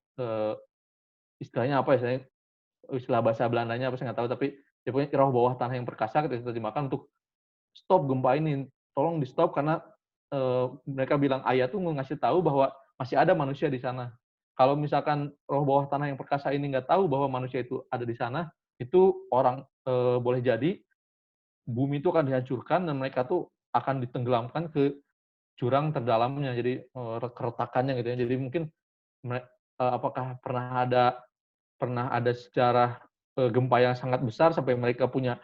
istilahnya apa ya, saya istilah bahasa Belandanya apa saya nggak tahu, tapi dia punya roh bawah tanah yang perkasa, kita terjemahkan untuk stop gempa ini, tolong di stop, karena mereka bilang ayah tuh ngasih tahu bahwa masih ada manusia di sana. Kalau misalkan roh bawah tanah yang perkasa ini nggak tahu bahwa manusia itu ada di sana, itu orang boleh jadi bumi itu akan dihancurkan dan mereka tuh akan ditenggelamkan ke jurang terdalamnya, jadi keretakannya gitu ya. Jadi mungkin apakah pernah ada sejarah gempa yang sangat besar sampai mereka punya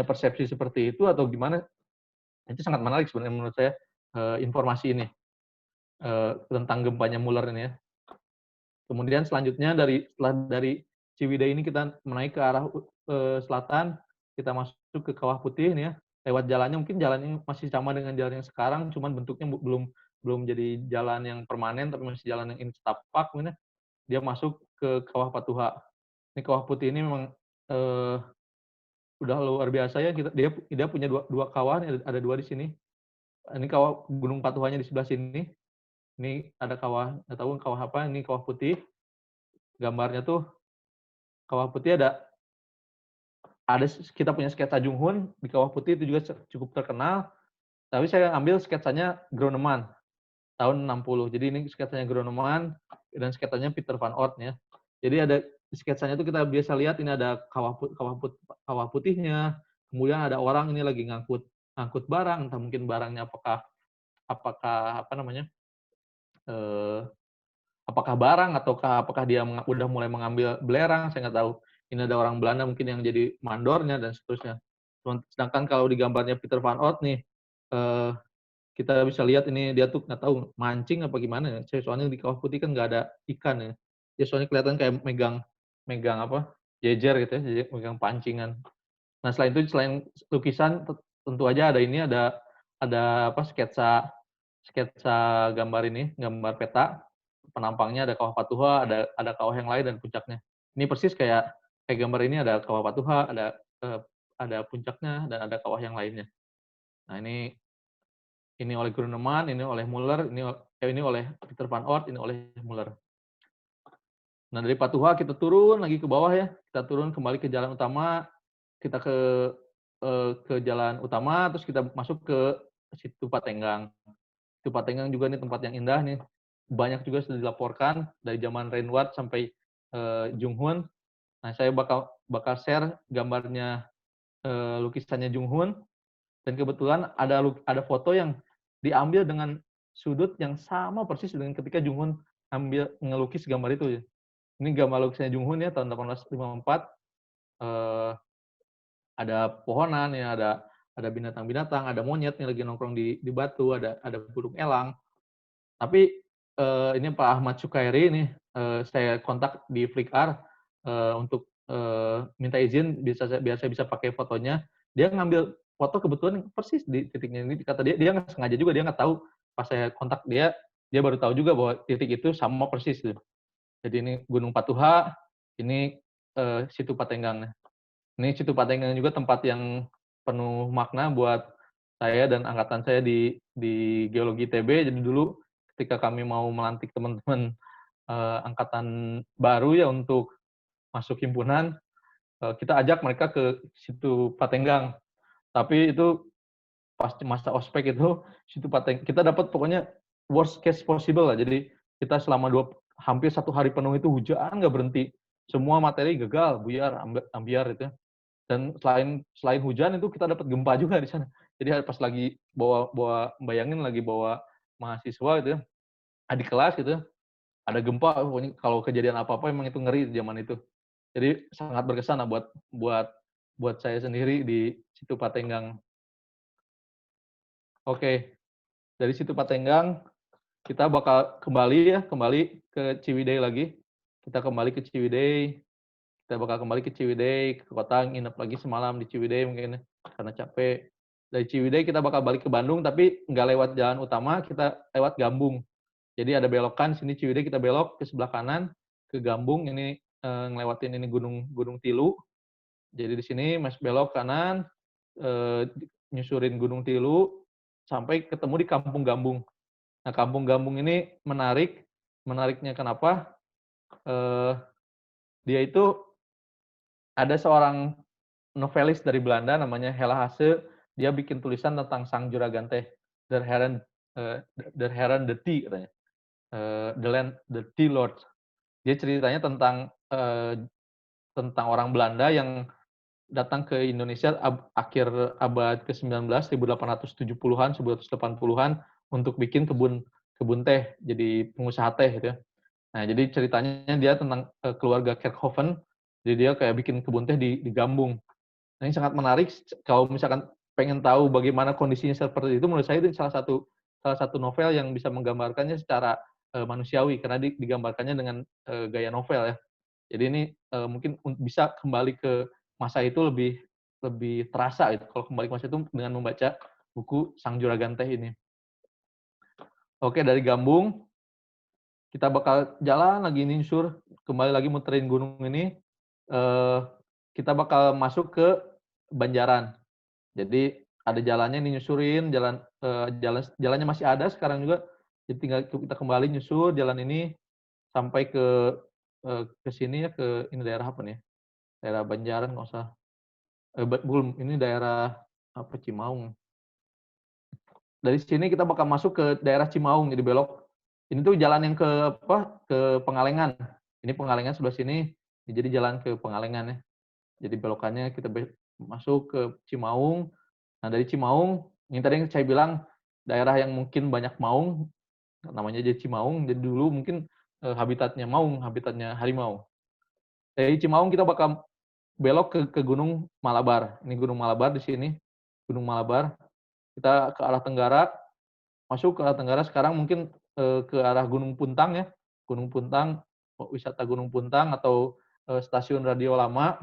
persepsi seperti itu atau gimana? Itu sangat menarik sebenarnya menurut saya informasi ini tentang gempanya Muller ini ya. Kemudian selanjutnya setelah dari Ciwidey ini kita menaik ke arah selatan, kita masuk ke Kawah Putih nih ya. Lewat jalannya mungkin jalannya masih sama dengan jalan yang sekarang, cuman bentuknya belum jadi jalan yang permanen, tapi masih jalan yang instapak. Dia masuk ke Kawah Patuha. Ini Kawah Putih ini memang udah luar biasa ya. Dia punya dua kawah, ada dua di sini. Ini kawah Gunung Patuhanya di sebelah sini. Ini ada kawah, nggak tahu kawah apa. Ini Kawah Putih. Gambarnya tuh Kawah Putih ada kita punya sketsa Junghun di Kawah Putih, itu juga cukup terkenal. Tapi saya ambil sketsanya Groneman tahun 60. Jadi ini sketsanya Groneman dan sketsanya Peter Van Oort ya. Jadi ada sketsanya itu kita biasa lihat, ini ada kawah putihnya, kemudian ada orang ini lagi ngangkut barang, entah mungkin barangnya apakah apakah barang ataukah apakah dia udah mulai mengambil belerang, saya nggak tahu. Ini ada orang Belanda mungkin yang jadi mandornya dan seterusnya. Sedangkan kalau di gambarnya Peter van Oort nih, eh, kita bisa lihat ini dia tuh nggak tahu mancing apa gimana ya. Soalnya di kawah putih kan nggak ada ikan ya. Dia soalnya kelihatan kayak megang megang apa jejer gitu ya, megang pancingan. Nah selain itu selain lukisan tentu aja ada ini ada apa sketsa sketsa gambar ini gambar peta penampangnya ada kawah Patuha ada kawah yang lain dan puncaknya. Ini persis kayak kayak gambar ini ada kawah Patuha ada puncaknya dan ada kawah yang lainnya. Nah ini oleh Gruneman, ini oleh Muller, ini oleh Peter van Oort, ini oleh Muller. Nah, dari Patuha kita turun lagi ke bawah ya. Kita turun kembali ke jalan utama, kita ke jalan utama, terus kita masuk ke situ Patenggang. Situ Patenggang juga nih tempat yang indah nih. Banyak juga sudah dilaporkan dari zaman Reinward sampai Junghun. Nah, saya bakal share gambarnya lukisannya Junghun. Dan kebetulan ada foto yang diambil dengan sudut yang sama persis dengan ketika Junghun ngelukis gambar itu. Ini gambar lukisannya Junghun ya tahun 1854. Ada pohonan ya, ada binatang-binatang, ada monyet yang lagi nongkrong di batu, ada burung elang. Tapi ini Pak Ahmad Sukairi ini saya kontak di Flickr untuk minta izin biar saya bisa pakai fotonya. Dia ngambil foto kebetulan persis di titiknya ini. Kata dia nggak sengaja juga, dia nggak tahu. Pas saya kontak dia baru tahu juga bahwa titik itu sama persis. Jadi ini Gunung Patuha, ini situ Patenggang. Ini situ Patenggang juga tempat yang penuh makna buat saya dan angkatan saya di Geologi ITB. Jadi dulu ketika kami mau melantik teman-teman angkatan baru ya untuk masuk himpunan, kita ajak mereka ke situ Patenggang. Tapi itu pas masa ospek itu situ kita dapat pokoknya worst case possible lah. Jadi kita selama hampir 1 hari penuh itu hujan nggak berhenti. Semua materi gagal, buyar, ambiar itu. Dan selain hujan itu kita dapat gempa juga di sana. Jadi pas lagi bayangin lagi bawa mahasiswa gitu ya, adik kelas gitu ya, ada gempa, pokoknya kalau kejadian apa-apa emang itu ngeri zaman itu. Jadi sangat berkesan lah buat saya sendiri di situ Patenggang. Oke, dari situ Patenggang kita bakal kembali ke Ciwidey lagi. Kita kembali ke Ciwidey, kita bakal kembali ke Ciwidey, ke kota, nginep lagi semalam di Ciwidey mungkin karena capek. Dari Ciwidey kita bakal balik ke Bandung, tapi nggak lewat jalan utama, kita lewat Gambung. Jadi ada belokan, sini Ciwidey kita belok ke sebelah kanan, ke Gambung, ini ngelewatin ini Gunung Tilu. Jadi di sini mas belok kanan, nyusurin Gunung Tilu, sampai ketemu di Kampung Gambung. Nah, Kampung Gambung ini menariknya kenapa? Dia itu ada seorang novelis dari Belanda namanya Hella Hasse, dia bikin tulisan tentang Sang Juragan Teh, Der Herren de Tea katanya, The Land the Tea Lord. Dia ceritanya tentang orang Belanda yang datang ke Indonesia akhir abad ke-19, 1870-an, 1880-an untuk bikin kebun teh, jadi pengusaha teh gitu ya. Nah, jadi ceritanya dia tentang keluarga Kerkhoven, jadi dia kayak bikin kebun teh di Gambung. Nah, ini sangat menarik kalau misalkan pengen tahu bagaimana kondisinya seperti itu, menurut saya itu salah satu novel yang bisa menggambarkannya secara manusiawi karena digambarkannya dengan gaya novel ya. Jadi ini mungkin bisa kembali ke masa itu lebih terasa gitu kalau kembali ke masa itu dengan membaca buku Sang Juragan Teh ini. Oke, dari Gambung kita bakal jalan lagi nyusur, kembali lagi muterin gunung ini. Kita bakal masuk ke Banjaran. Jadi ada jalannya nih nyusurin, jalannya masih ada sekarang juga. Jadi tinggal kita kembali nyusur jalan ini sampai ke sini ya, ke ini daerah apa nih? Daerah Banjaran nggak usah. Belum, ini daerah apa Cimaung. Dari sini kita bakal masuk ke daerah Cimaung, jadi belok. Ini tuh jalan yang ke Pengalengan. Ini Pengalengan sebelah sini, jadi jalan ke Pengalengan ya. Jadi belokannya kita masuk ke Cimaung. Nah, dari Cimaung, ini tadi yang saya bilang daerah yang mungkin banyak maung, namanya jadi Cimaung. Jadi dulu mungkin habitatnya maung, habitatnya harimau. Dari Cimaung kita bakal belok ke Gunung Malabar. Ini Gunung Malabar di sini, Gunung Malabar. Kita ke arah tenggara, masuk ke arah tenggara sekarang mungkin ke arah Gunung Puntang ya. Gunung Puntang, wisata Gunung Puntang atau stasiun radio lama.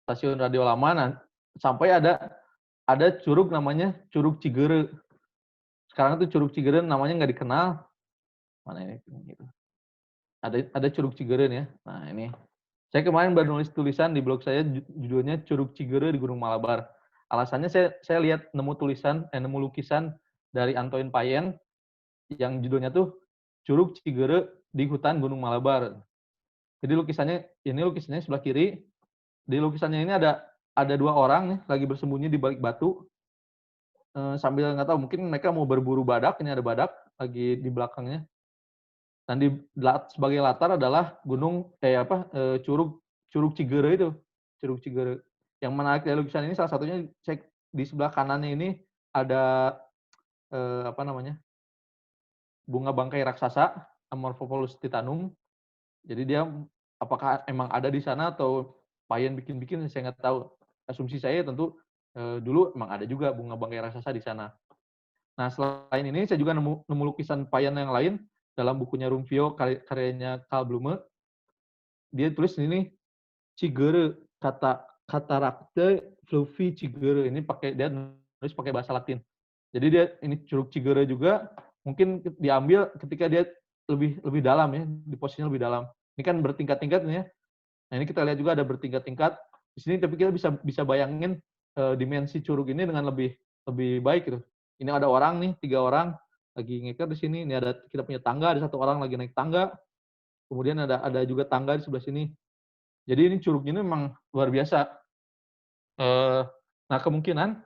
Stasiun radio lama, nah, sampai ada curug namanya Curug Cigere. Sekarang tuh Curug Cigere namanya nggak dikenal. Mana ini? Gitu. Ada Curug Cigere ya. Nah ini. Saya kemarin baru nulis tulisan di blog saya judulnya Curug Cigere di Gunung Malabar. Alasannya saya lihat nemu lukisan dari Antoine Payen yang judulnya tuh Curug Cigere di Hutan Gunung Malabar. Jadi lukisannya sebelah kiri. Di lukisannya ini ada dua orang nih lagi bersembunyi di balik batu. Sambil nggak tahu mungkin mereka mau berburu badak. Ini ada badak lagi di belakangnya. Dan sebagai latar adalah Curug Cigere itu, Curug Cigere. Yang menarik dari lukisan ini salah satunya di sebelah kanannya ini ada bunga bangkai raksasa Amorphophilus titanum. Jadi dia apakah emang ada di sana atau Payen bikin-bikin, saya nggak tahu. Asumsi saya tentu dulu emang ada juga bunga bangkai raksasa di sana. Nah selain ini saya juga nemu lukisan Payen yang lain dalam bukunya Rumfio karyanya Karl Blume. Dia tulis ini Cigere, katarakte fluvi Cigere. Ini dia nulis pakai bahasa Latin. Jadi dia ini Curug Cigere juga mungkin diambil ketika dia lebih dalam ya, di posisinya lebih dalam. Ini kan bertingkat-tingkat ya. Nah, ini kita lihat juga ada bertingkat-tingkat. Di sini tapi kita bisa bayangin dimensi curug ini dengan lebih baik gitu. Ini ada orang nih, 3 orang lagi ngeker di sini. Ini kita punya tangga, ada 1 orang lagi naik tangga. Kemudian ada juga tangga di sebelah sini. Jadi ini curug ini memang luar biasa. Nah, kemungkinan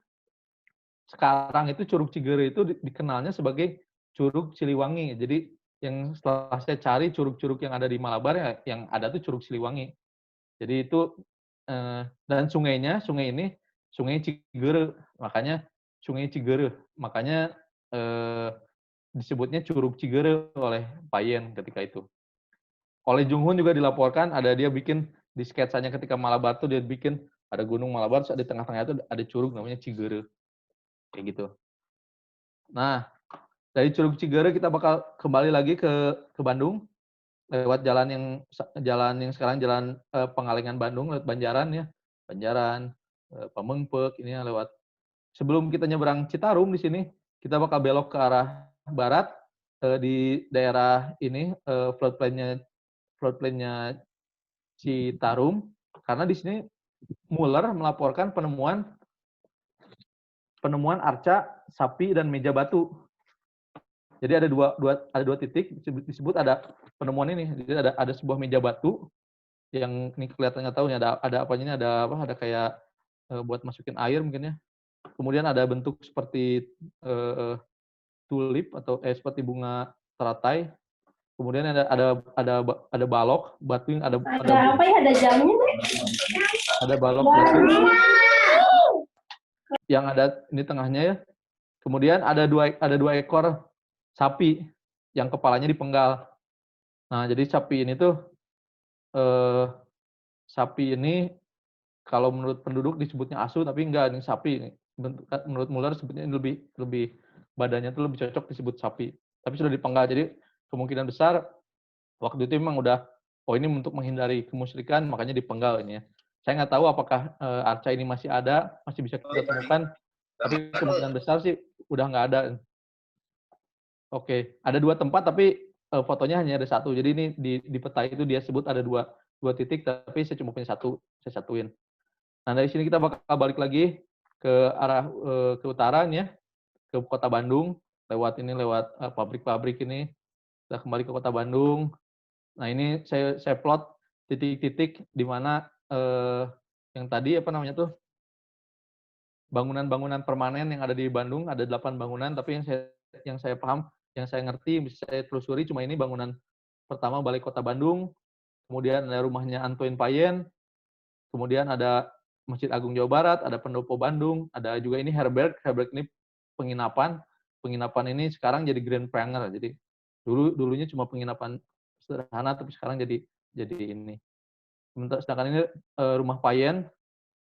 sekarang itu Curug Cigere itu dikenalnya sebagai Curug Siliwangi. Jadi yang setelah saya cari curug-curug yang ada di Malabar ya, yang ada tuh Curug Siliwangi. Jadi itu dan sungai ini Sungai Cigere, makanya Sungai Cigere, makanya disebutnya Curug Cigere oleh Payen ketika itu. Oleh Jung Hoon juga dilaporkan ada dia bikin di sketsanya ketika Malabar tuh dia bikin ada gunung Malabar, di tengah-tengah itu ada curug namanya Cigere. Kayak gitu. Nah, dari Curug Cigere kita bakal kembali lagi ke Bandung lewat jalan yang sekarang jalan Pengalengan Bandung, lewat Banjaran ya. Banjaran, Pamengpeuk ini ya, lewat. Sebelum kita nyebrang Citarum di sini, kita bakal belok ke arah barat di daerah ini floodplain-nya Citarum, karena di sini Muller melaporkan penemuan arca, sapi, dan meja batu. Jadi ada dua titik disebut ada penemuan ini. Jadi ada sebuah meja batu yang ini kelihatannya tahu ada apanya ini, ada kayak buat masukin air mungkin ya. Kemudian ada bentuk seperti tulip atau seperti bunga teratai. Kemudian ada balok batu yang ada apa ya, ada jamnya deh. Ada balok batu yang ada ini tengahnya ya. Kemudian ada dua ekor sapi yang kepalanya dipenggal. Nah, jadi sapi ini kalau menurut penduduk disebutnya asu, tapi enggak, ini sapi. Menurut Muller sebetulnya lebih badannya tuh lebih cocok disebut sapi. Tapi sudah dipenggal, jadi kemungkinan besar waktu itu memang udah, ini untuk menghindari kemusyrikan, makanya dipenggal ini ya. Saya nggak tahu apakah arca ini masih bisa kita temukan, tapi kemungkinan besar sih udah nggak ada. Oke, ada 2 tempat tapi fotonya hanya ada 1. Jadi ini di peta itu dia sebut ada dua titik, tapi saya cuma punya 1, saya satuin. Nah, dari sini kita bakal balik lagi ke arah ke utara nih ya, ke kota Bandung, lewat pabrik-pabrik ini, kita kembali ke kota Bandung. Nah, ini saya plot titik-titik di mana yang tadi bangunan-bangunan permanen yang ada di Bandung, ada 8 bangunan, tapi yang saya paham, yang saya ngerti, bisa saya telusuri cuma ini bangunan pertama Balai Kota Bandung, kemudian ada rumahnya Antoine Payen, kemudian ada Masjid Agung Jawa Barat, ada Pendopo Bandung, ada juga ini Herberg ini penginapan ini sekarang jadi Grand Pranger, jadi Dulunya cuma penginapan sederhana, tapi sekarang jadi ini. Sedangkan ini Rumah Payen.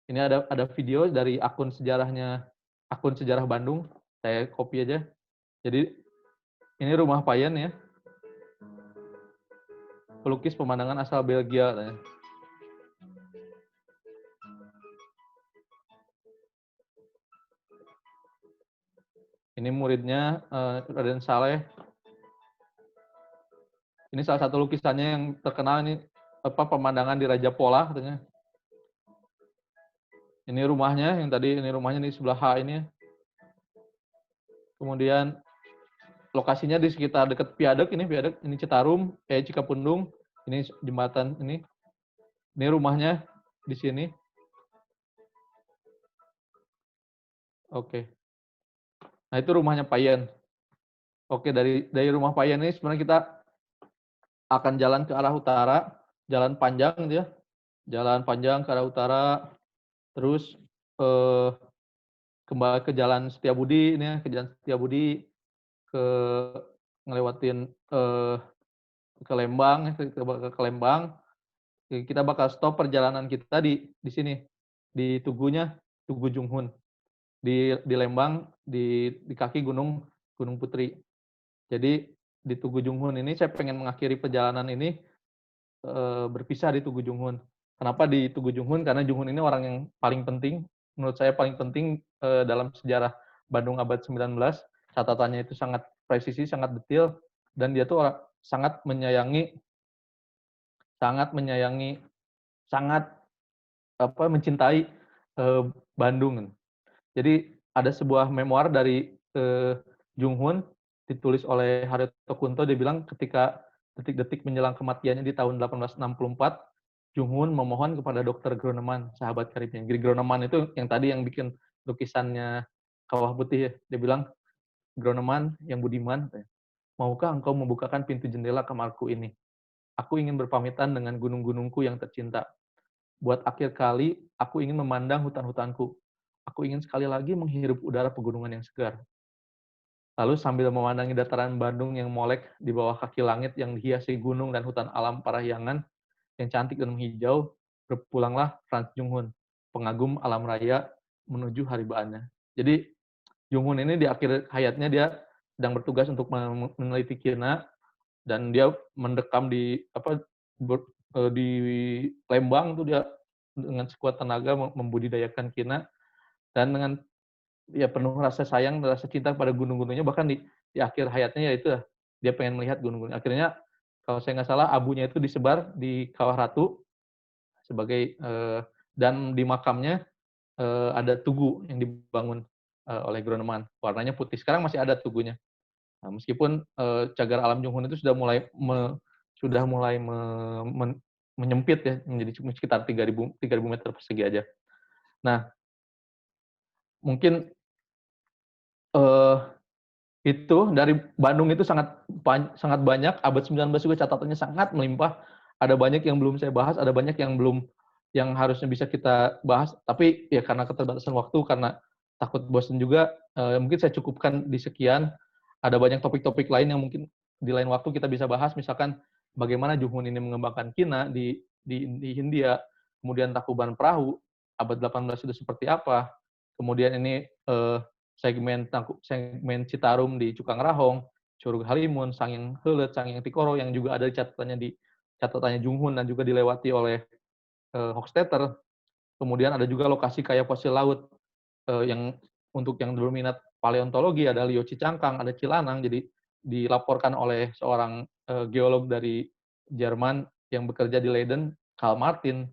Ini ada video dari akun sejarah Bandung. Saya copy aja. Jadi ini Rumah Payen ya. Pelukis pemandangan asal Belgia katanya. Ini muridnya Raden Saleh. Ini salah satu lukisannya yang terkenal ini pemandangan di Raja Pola katanya. Ini rumahnya yang tadi ini rumahnya di sebelah H ini. Kemudian lokasinya di sekitar dekat Piadek ini Citarum, Cikapundung, ini jembatan ini. Ini rumahnya di sini. Oke. Nah, itu rumahnya Payen. Oke, dari rumah Payen ini sebenarnya kita akan jalan ke arah utara, jalan panjang dia. Jalan panjang ke arah utara, terus kembali ke Jalan Setiabudi ini ya, ke Jalan Setiabudi, ke ngelewatin ke Lembang, ke Lembang. Kita bakal stop perjalanan kita di sini, di Tugu Junghun, di Lembang, di kaki Gunung Putri. Jadi di Tugu Junghun ini saya pengen mengakhiri perjalanan ini berpisah di Tugu Junghun. Kenapa di Tugu Junghun? Karena Junghun ini orang yang paling penting, menurut saya paling penting dalam sejarah Bandung abad 19. Catatannya itu sangat presisi, sangat detail, dan dia tuh sangat menyayangi, sangat mencintai Bandung. Jadi ada sebuah memoir dari Junghun ditulis oleh Haryoto Kunto. Dia bilang ketika detik-detik menjelang kematiannya di tahun 1864, Junghun memohon kepada Dr. Groneman, sahabat karibnya. Jadi Groneman itu yang tadi yang bikin lukisannya Kawah Putih ya. Dia bilang, Groneman yang budiman, maukah engkau membukakan pintu jendela kamarku ini? Aku ingin berpamitan dengan gunung-gunungku yang tercinta. Buat akhir kali, aku ingin memandang hutan-hutanku. Aku ingin sekali lagi menghirup udara pegunungan yang segar. Lalu sambil memandangi dataran Bandung yang molek di bawah kaki langit yang dihiasi gunung dan hutan alam Parahyangan yang cantik dan menghijau, berpulanglah Franz Junghun, pengagum alam raya menuju haribaannya. Jadi Junghun ini di akhir hayatnya dia sedang bertugas untuk meneliti Kina, dan dia mendekam di Lembang tuh dia dengan sekuat tenaga membudidayakan Kina, dan dengan ya penuh rasa sayang dan rasa cinta pada gunung-gunungnya, bahkan di akhir hayatnya ya itu dia pengen melihat gunung-gunung. Akhirnya kalau saya nggak salah abunya itu disebar di Kawah Ratu sebagai dan di makamnya ada tugu yang dibangun oleh Groneman, warnanya putih. Sekarang masih ada tugunya. Nah, meskipun cagar alam Junghun itu sudah mulai menyempit ya, menjadi sekitar 3.000 meter persegi aja. Nah, mungkin itu dari Bandung itu sangat banyak. Abad 19 juga catatannya sangat melimpah. Ada banyak yang belum saya bahas, ada banyak yang harusnya bisa kita bahas. Tapi ya karena keterbatasan waktu, karena takut bosan juga, mungkin saya cukupkan di sekian. Ada banyak topik-topik lain yang mungkin di lain waktu kita bisa bahas. Misalkan bagaimana Junghun ini mengembangkan Kina di Hindia, kemudian Takuban Perahu abad 18 itu seperti apa. Kemudian ini segmen Citarum di Cukang Rahong, Curug Halimun, Sangyang Heuleut, Sangyang Tikoro yang juga ada catatannya Junghun dan juga dilewati oleh Hochstetter. Kemudian ada juga lokasi kaya fosil laut yang untuk yang berminat paleontologi, ada Lio Cicangkang, ada Cilanang. Jadi dilaporkan oleh seorang geolog dari Jerman yang bekerja di Leiden, Karl Martin.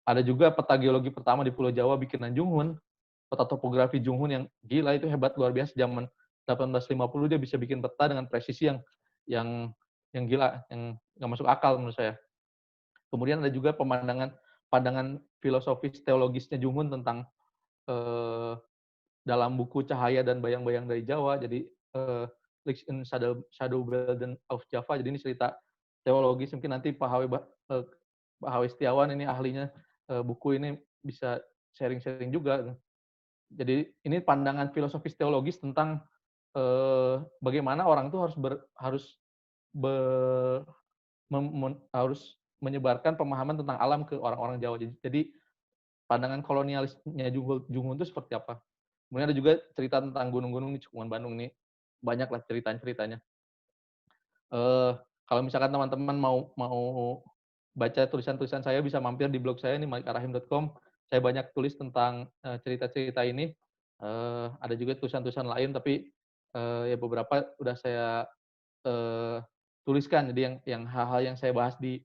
Ada juga peta geologi pertama di Pulau Jawa bikinan Junghun. Peta topografi Junghun yang gila, itu hebat, luar biasa. Zaman 1850 dia bisa bikin peta dengan presisi yang gila, yang nggak masuk akal menurut saya. Kemudian ada juga pandangan filosofis teologisnya Junghun tentang dalam buku Cahaya dan Bayang-Bayang dari Jawa. Jadi Licht in Shadow Belden of Java. Jadi ini cerita teologis. Mungkin nanti Pak Hawi Setiawan ini ahlinya buku ini bisa sharing-sharing juga. Jadi ini pandangan filosofis teologis tentang bagaimana orang itu harus harus menyebarkan pemahaman tentang alam ke orang-orang Jawa. Jadi pandangan kolonialisnya Junghun itu seperti apa. Kemudian ada juga cerita tentang gunung-gunung di Cekungan Bandung nih. Banyak lah ceritanya. Kalau misalkan teman-teman mau baca tulisan-tulisan saya, bisa mampir di blog saya nih, malikarahim.com. Saya banyak tulis tentang cerita-cerita ini. Ada juga tulisan-tulisan lain, tapi ya beberapa udah saya tuliskan. Jadi yang hal-hal yang saya bahas di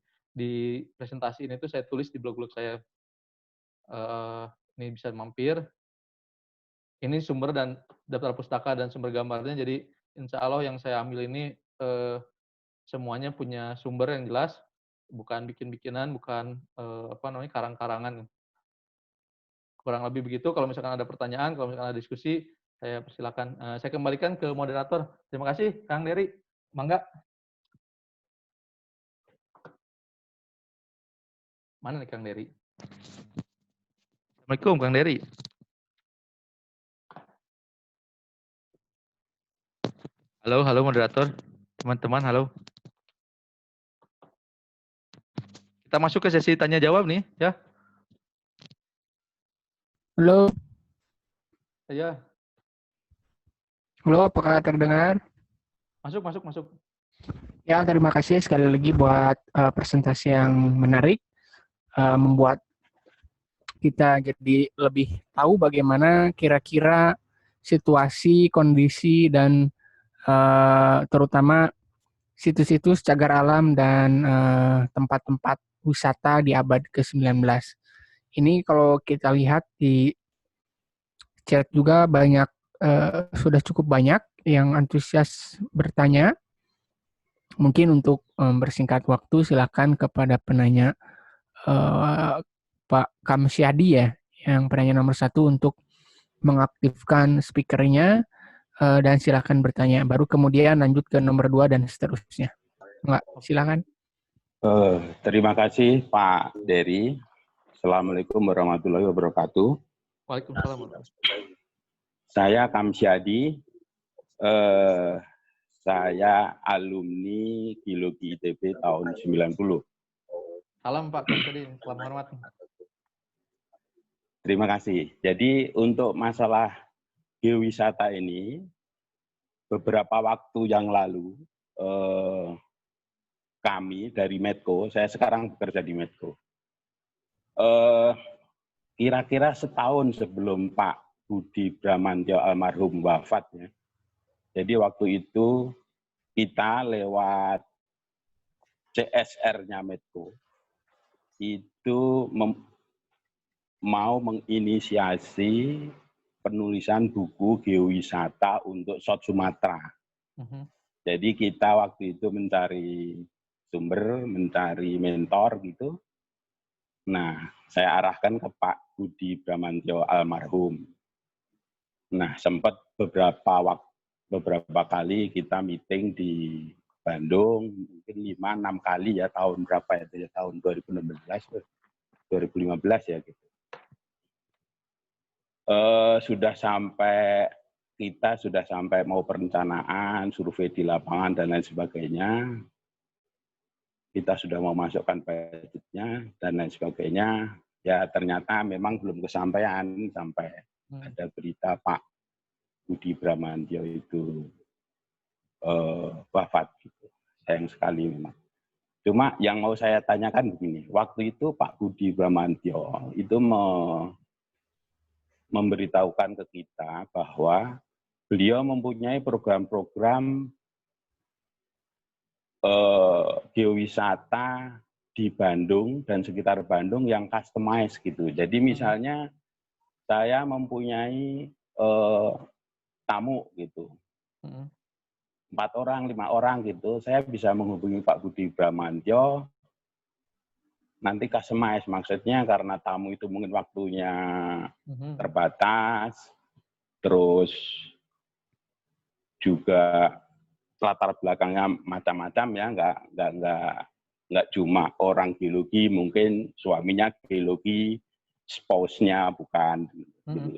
presentasi ini tuh saya tulis di blog-blog saya. Ini bisa mampir. Ini sumber dan daftar pustaka dan sumber gambarnya. Jadi insya Allah yang saya ambil ini semuanya punya sumber yang jelas, bukan bikin-bikinan, bukan karang-karangan. Kurang lebih begitu. Kalau misalkan ada pertanyaan, kalau misalkan ada diskusi, saya persilakan. Saya kembalikan ke moderator. Terima kasih, Kang Dery. Mangga. Mana nih Kang Dery? Assalamualaikum, Kang Dery. Halo moderator. Teman-teman, halo. Kita masuk ke sesi tanya jawab nih, ya. Halo. Ya. Halo, apakah terdengar? Masuk. Ya, terima kasih sekali lagi buat presentasi yang menarik, membuat kita jadi lebih tahu bagaimana kira-kira situasi, kondisi, dan terutama situs-situs cagar alam dan tempat-tempat wisata di abad ke-19. Ini kalau kita lihat di chat juga sudah cukup banyak yang antusias bertanya. Mungkin untuk bersingkat waktu, silakan kepada penanya Pak Kamsyadi ya, yang penanya nomor 1 untuk mengaktifkan speakernya dan silakan bertanya. Baru kemudian lanjut ke nomor 2 dan seterusnya. Enggak, silakan. Terima kasih Pak Dery. Assalamualaikum warahmatullahi wabarakatuh. Waalaikumsalam. Saya Kamsyadi. Saya alumni Geologi ITB tahun 90. Salam Pak Kamsyadi, salam hormat. Terima kasih. Jadi untuk masalah geowisata ini, beberapa waktu yang lalu kami dari Medco, saya sekarang bekerja di Medco, kira-kira setahun sebelum Pak Budi Bramantyo almarhum wafat ya. Jadi waktu itu kita lewat CSR-nya Medco itu mau menginisiasi penulisan buku geowisata untuk South Sumatera. Jadi kita waktu itu mencari sumber, mencari mentor gitu. Nah, saya arahkan ke Pak Budi Bramantyo almarhum. Nah, sempat beberapa kali kita meeting di Bandung, mungkin 5-6 kali ya, tahun berapa ya, tahun 2016, 2015 ya gitu. Kita sudah sampai mau perencanaan, survei di lapangan dan lain sebagainya. Kita sudah mau masukkan budgetnya dan lain sebagainya. Ya ternyata memang belum kesampaian sampai ada berita Pak Budi Bramantyo itu wafat gitu. Sayang sekali memang. Cuma yang mau saya tanyakan begini, waktu itu Pak Budi Bramantyo itu memberitahukan ke kita bahwa beliau mempunyai program-program geowisata di Bandung dan sekitar Bandung yang customized gitu. Jadi misalnya saya mempunyai tamu gitu, 4 orang, 5 orang gitu, saya bisa menghubungi Pak Budi Bramantyo, nanti customize, maksudnya karena tamu itu mungkin waktunya terbatas, terus juga latar belakangnya macam-macam ya, nggak cuma orang geologi, mungkin suaminya geologi, spouse-nya bukan.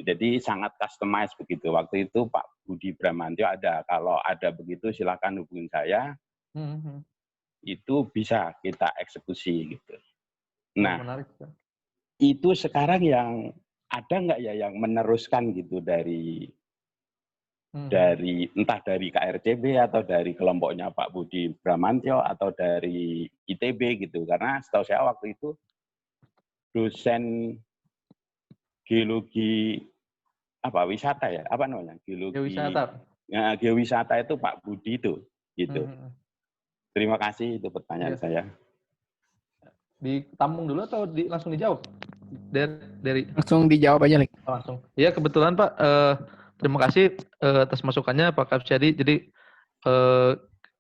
Jadi sangat customize begitu. Waktu itu Pak Budi Bramantyo ada. Kalau ada begitu silakan hubungin saya. Itu bisa kita eksekusi gitu. Nah, menarik. itu sekarang yang ada nggak ya yang meneruskan gitu dari entah dari KRCB atau dari kelompoknya Pak Budi Bramantyo atau dari ITB gitu. Karena setahu saya waktu itu dosen geologi wisata ya, apa namanya? Geowisata. Ya, geowisata itu Pak Budi itu gitu. Terima kasih, itu pertanyaan saya. Ditampung dulu atau langsung dijawab? Dari Langsung dijawab aja, Lik. Langsung. Iya, kebetulan Pak, terima kasih atas masukannya Pak Kapsyadi. Jadi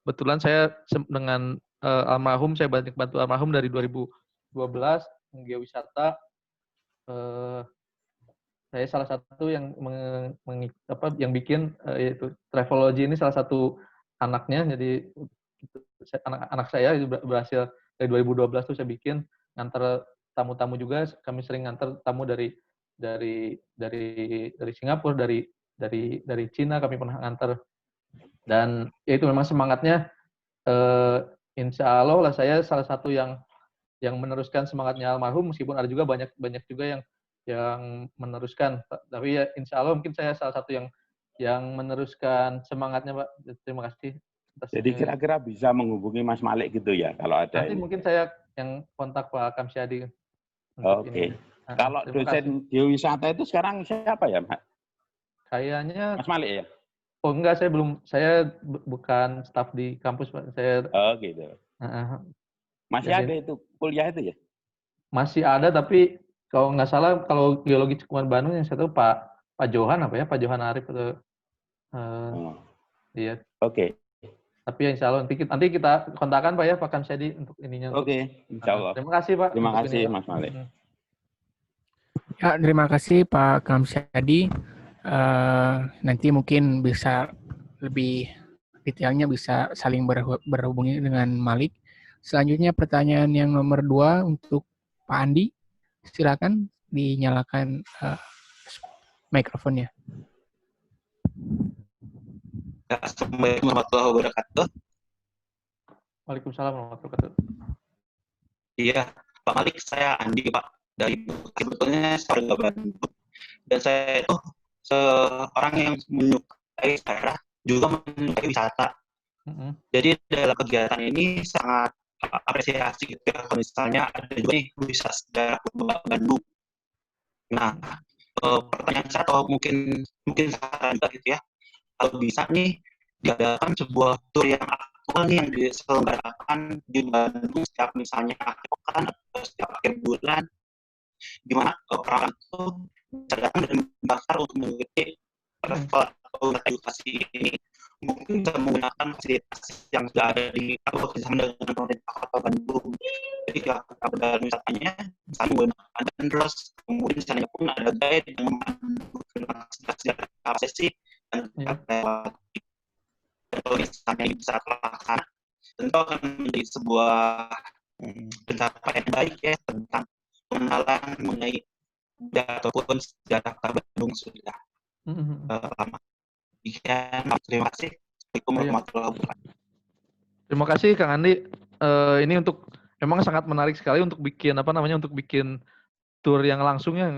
kebetulan saya dengan almarhum, saya bantu almarhum dari 2012 geowisata. Saya salah satu yang yang bikin yaitu Travelology ini salah satu anaknya. Jadi anak saya berhasil dari 2012 tuh saya bikin, nganter tamu-tamu juga. Kami sering nganter tamu dari Singapura, dari Cina kami pernah nganter. Dan ya itu memang semangatnya, insya Allah lah saya salah satu yang meneruskan semangatnya almarhum, meskipun ada juga banyak juga yang meneruskan. Tapi ya insya Allah mungkin saya salah satu yang meneruskan semangatnya, Pak. Terima kasih. Jadi kira-kira bisa menghubungi Mas Malik gitu ya kalau ada nanti ini. mungkin saya yang kontak Pak Kamsyadi. Oke. Kalau dosen geowisata itu sekarang siapa ya, Pak? Kayaknya Mas Malik ya? Oh enggak, saya bukan staf di kampus, Pak. Saya gitu. Masih jadi, ada itu kuliah itu ya? Masih ada, tapi kalau nggak salah kalau geologi Cekuan Bandung yang saya tahu Pak Johan Pak Johan Arif atau iya. Oke. Tapi ya insya Allah nanti kita kontakkan Pak ya, Pak Kamsyadi untuk ininya. Oke, insya Allah. Terima kasih Pak. Terima kasih Mas Malik. Ya, terima kasih Pak Kamsyadi. Nanti mungkin bisa lebih detailnya bisa saling berhubungi dengan Malik. Selanjutnya pertanyaan yang nomor 2 untuk Pak Andi. Silakan dinyalakan mikrofonnya. Assalamualaikum warahmatullahi wabarakatuh. Waalaikumsalam warahmatullahi wabarakatuh. Iya, Pak Malik, saya Andi, Pak. Dari sebetulnya saya warga Bandung. Dan saya itu seorang yang menyukai sejarah, juga menyukai wisata. Jadi dalam kegiatan ini sangat apresiasi gitu ya. Kalau misalnya ada juga nih wisata sejarah Bandung. Nah, pertanyaan saya atau mungkin saran juga gitu ya. Kalau bisa nih diadakan sebuah tur yang aktual nih yang diselenggarakan di Bandung setiap misalnya akhir pekan atau setiap akhir bulan, di mana orang itu bisa datang dan mendaftar untuk mengikuti travel atau edukasi ini. Mungkin bisa menggunakan fasilitas yang sudah ada di kerjasama dengan pemerintah Kota Bandung. Jadi keberadaan wisatanya misalnya menggunakan bandros, kemudian misalnya pun ada guide yang menggunakan sejarah sesi dan lewati. Dan kalau misalnya ini bisa terlaksana, tentu akan menjadi sebuah pencapaian yang baik ya tentang pengenalan mengenai budaya ataupun sejarah Kota Bandung sudah lama. Terima kasih. Assalamualaikum warahmatullahi wabarakatuh. Terima kasih Kang Andi. Ini memang sangat menarik sekali untuk bikin tour yang langsung yang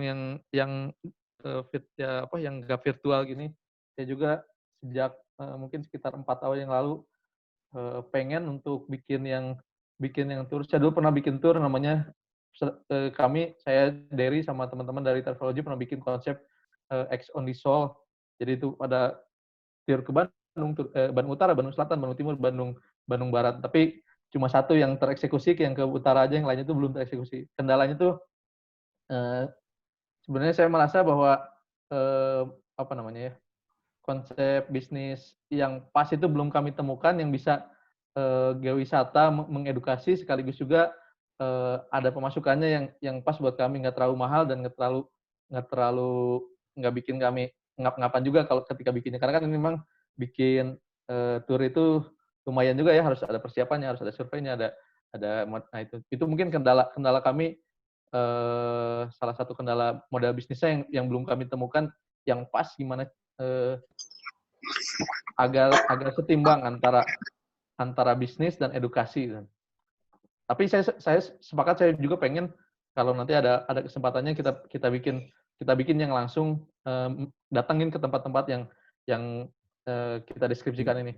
nggak virtual gini. Saya juga sejak mungkin sekitar 4 tahun yang lalu pengen untuk bikin yang tour. Saya dulu pernah bikin tour namanya saya Derry sama teman-teman dari Travelology pernah bikin konsep X on the Soul. Jadi itu pada tour ke Bandung Utara, Bandung Selatan, Bandung Timur, Bandung Barat. Tapi cuma satu yang tereksekusi, yang ke utara aja, yang lainnya itu belum tereksekusi. Kendalanya tuh sebenarnya saya merasa bahwa konsep bisnis yang pas itu belum kami temukan yang bisa geowisata mengedukasi sekaligus juga ada pemasukannya yang pas buat kami, nggak terlalu mahal dan nggak bikin kami ngap-ngapan juga kalau ketika bikinnya, karena kan ini memang bikin tour itu lumayan juga ya, harus ada persiapannya, harus ada surveinya, nah itu mungkin kendala kami, salah satu kendala modal bisnisnya yang belum kami temukan yang pas gimana, agak setimbang antara antara bisnis dan edukasi. Tapi saya sepakat, saya juga pengen kalau nanti ada kesempatannya kita bikin yang langsung datangin ke tempat-tempat yang kita deskripsikan ini.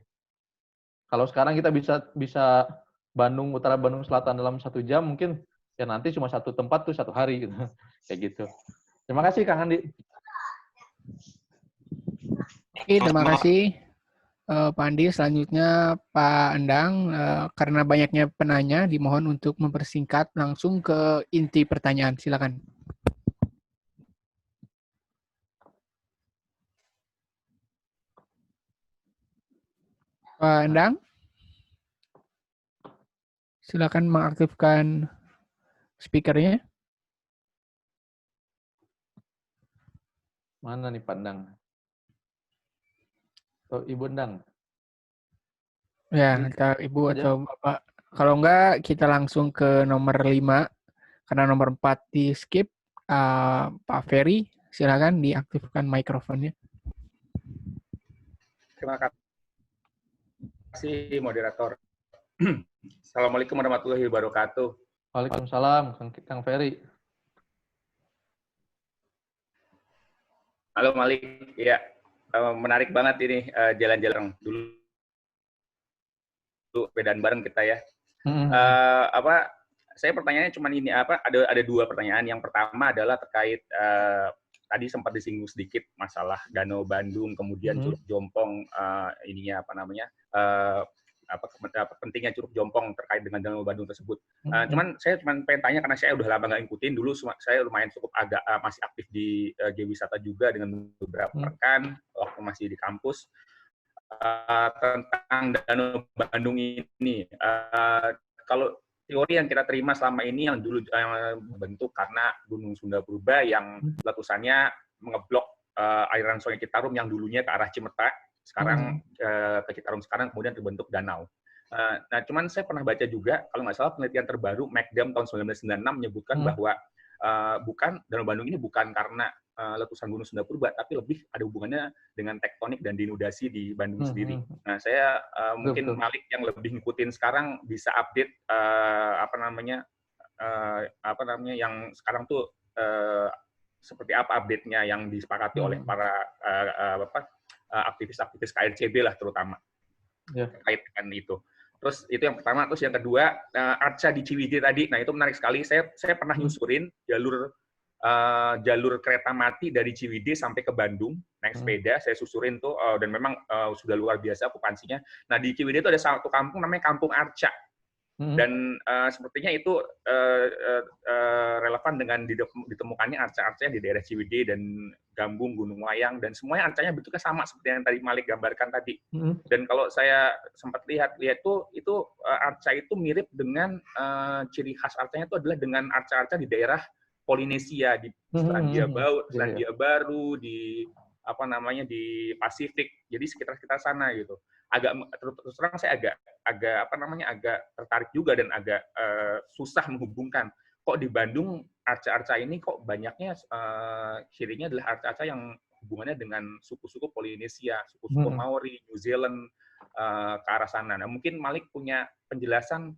Kalau sekarang kita bisa Bandung Utara, Bandung Selatan dalam 1 jam, mungkin ya nanti cuma satu tempat tuh 1 hari gitu. Kayak gitu. Terima kasih Kang Andi. Oke, terima kasih Pak Andi. Selanjutnya Pak Endang, karena banyaknya penanya, dimohon untuk mempersingkat langsung ke inti pertanyaan. Silakan. Pak Endang, silakan mengaktifkan speakernya. Mana nih Pak Endang? Oh, Ibu Endang. Ya, entah Ibu atau Bapak. Kalau enggak, kita langsung ke nomor 5. Karena nomor 4 di skip. Pak Ferry, silakan diaktifkan mikrofonnya. Terima kasih, moderator. Assalamualaikum warahmatullahi wabarakatuh. Waalaikumsalam, Kang Ferry. Halo Malik, ya menarik banget ini jalan-jalan dulu sepedaan bareng kita ya. Saya pertanyaannya cuma ini ada 2 pertanyaan. Yang pertama adalah terkait tadi sempat disinggung sedikit masalah Danau Bandung, kemudian Curug Jompong, pentingnya Curug Jompong terkait dengan Danau Bandung tersebut. Saya pengen tanya karena saya udah lama nggak ngikutin. Dulu saya lumayan cukup agak masih aktif di Geowisata juga dengan beberapa rekan waktu masih di kampus. Tentang Danau Bandung ini, kalau teori yang kita terima selama ini yang dulu bentuk karena Gunung Sunda Purba yang letusannya mengeblok aliran Sungai Citarum yang dulunya ke arah Cimeta, sekarang ke Citarum sekarang kemudian terbentuk danau. Nah, cuman saya pernah baca juga, kalau nggak salah penelitian terbaru McDam tahun 1996 menyebutkan bahwa Danau Bandung ini bukan karena letusan Gunung Sunda Purba, tapi lebih ada hubungannya dengan tektonik dan dinudasi di Bandung sendiri. Nah, saya mungkin Malik yang lebih ngikutin sekarang bisa update yang sekarang tuh seperti apa update-nya yang disepakati oleh para aktivis-aktivis KRCB lah terutama terkait dengan itu. Terus itu yang pertama, terus yang kedua Arca di Ciwidey tadi. Nah, itu menarik sekali. Saya pernah nyusurin jalur kereta mati dari Ciwidey sampai ke Bandung naik sepeda. Saya susurin tuh dan memang sudah luar biasa okupansinya. Nah, di Ciwidey itu ada satu kampung namanya Kampung Arca. Dan sepertinya itu relevan dengan ditemukannya arca-arca di daerah Ciwidey dan Gambung, Gunung Wayang, dan semuanya arcanya bentuknya sama seperti yang tadi Malik gambarkan tadi. Dan kalau saya sempat lihat itu arca itu mirip dengan ciri khas arcanya itu adalah dengan arca-arca di daerah Polinesia, di Selandia Baru, di di Pasifik. Jadi sekitar sana gitu. Terus terang saya agak tertarik juga dan agak susah menghubungkan. Kok di Bandung arca-arca ini kok banyaknya cirinya adalah arca-arca yang hubungannya dengan suku-suku Polinesia, suku-suku Maori, New Zealand ke arah sana. Nah, mungkin Malik punya penjelasan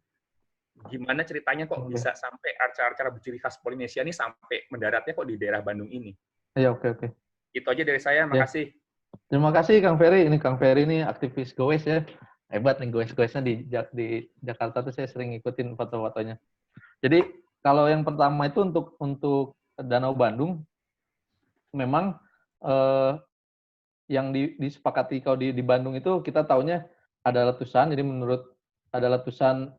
gimana ceritanya kok bisa sampai arca-arca berciri khas Polinesia ini sampai mendaratnya kok di daerah Bandung ini. Ya, oke. Itu aja dari saya, makasih. Terima kasih Kang Ferry. Ini Kang Ferry ini aktivis Goes ya. Hebat nih Goes-Goesnya di Jakarta tuh saya sering ngikutin foto-fotonya. Jadi kalau yang pertama itu untuk Danau Bandung memang yang disepakati kalau di Bandung itu kita taunya ada letusan. Jadi menurut ada letusan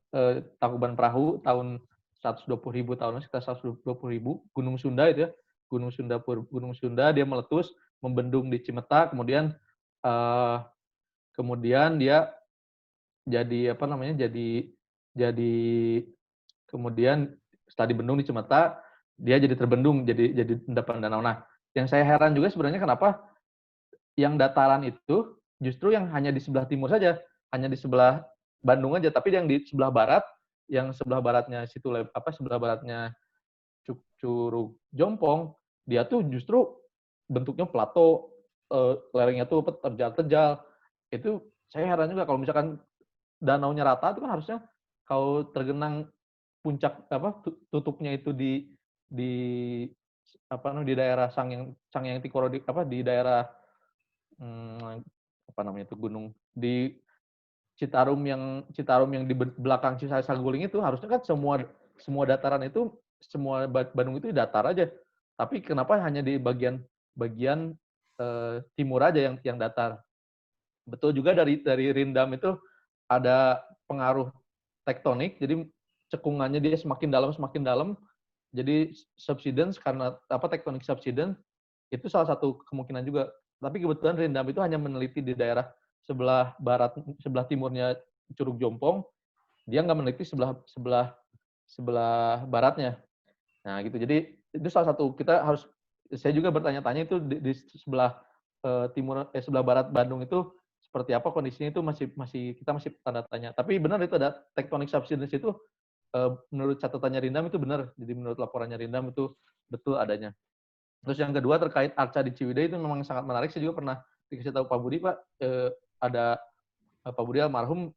Tangkuban Perahu tahun 120.000 tahun, sekitar 120.000. Gunung Sunda itu ya. Gunung Sunda dia meletus, membendung di Cimeta, kemudian dia jadi kemudian setelah dibendung di Cimeta dia jadi terbendung jadi endapan danau. Nah, yang saya heran juga sebenarnya kenapa yang dataran itu justru yang hanya di sebelah timur saja, hanya di sebelah Bandung aja, tapi yang di sebelah barat, yang sebelah baratnya sebelah baratnya Curug Jompong, dia tuh justru bentuknya plato, lerengnya tuh terjal-terjal. Itu saya heran juga kalau misalkan danaunya rata itu kan harusnya kalau tergenang puncak tutupnya itu di di daerah Sangyang Tikoro di daerah gunung di Citarum yang di belakang Saguling itu harusnya kan semua dataran itu semua Bandung itu datar aja. Tapi kenapa hanya di bagian timur aja yang datar? Betul juga dari Rindam itu ada pengaruh tektonik, jadi cekungannya dia semakin dalam. Jadi subsidence karena tektonik subsidence itu salah satu kemungkinan juga. Tapi kebetulan Rindam itu hanya meneliti di daerah sebelah timurnya Curug Jompong, dia nggak meneliti sebelah baratnya. Nah gitu. Jadi itu salah satu saya juga bertanya-tanya itu di sebelah sebelah barat Bandung itu seperti apa kondisinya itu kita masih tanda tanya. Tapi benar itu ada tektonik subsidence itu menurut catatannya Rindam itu benar. Jadi menurut laporannya Rindam itu betul adanya. Terus yang kedua terkait arca di Ciwidey itu memang sangat menarik. Saya juga pernah dikasih tahu Pak Budi, Pak, ada Pak Budi almarhum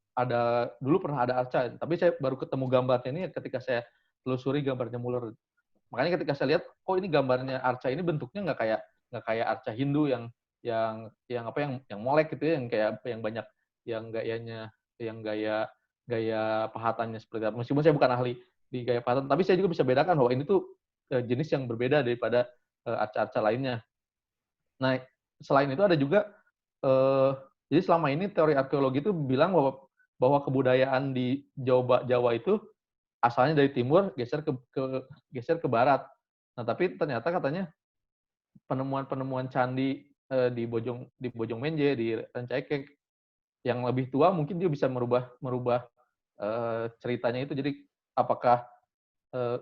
dulu pernah ada arca. Tapi saya baru ketemu gambarnya ini ketika saya telusuri gambarnya Muller. Makanya ketika saya lihat, ini gambarnya arca ini bentuknya nggak kayak arca Hindu yang molek gitu ya, yang banyak yang gaya pahatannya seperti apa. Meskipun saya bukan ahli di gaya pahatan, tapi saya juga bisa bedakan bahwa ini tuh jenis yang berbeda daripada arca-arca lainnya. Nah, selain itu ada juga jadi selama ini teori arkeologi itu bilang bahwa kebudayaan di Jawa itu asalnya dari timur geser ke barat. Nah, tapi ternyata katanya penemuan candi di Bojongmenje, di Rancaikek yang lebih tua mungkin dia bisa merubah ceritanya itu. Jadi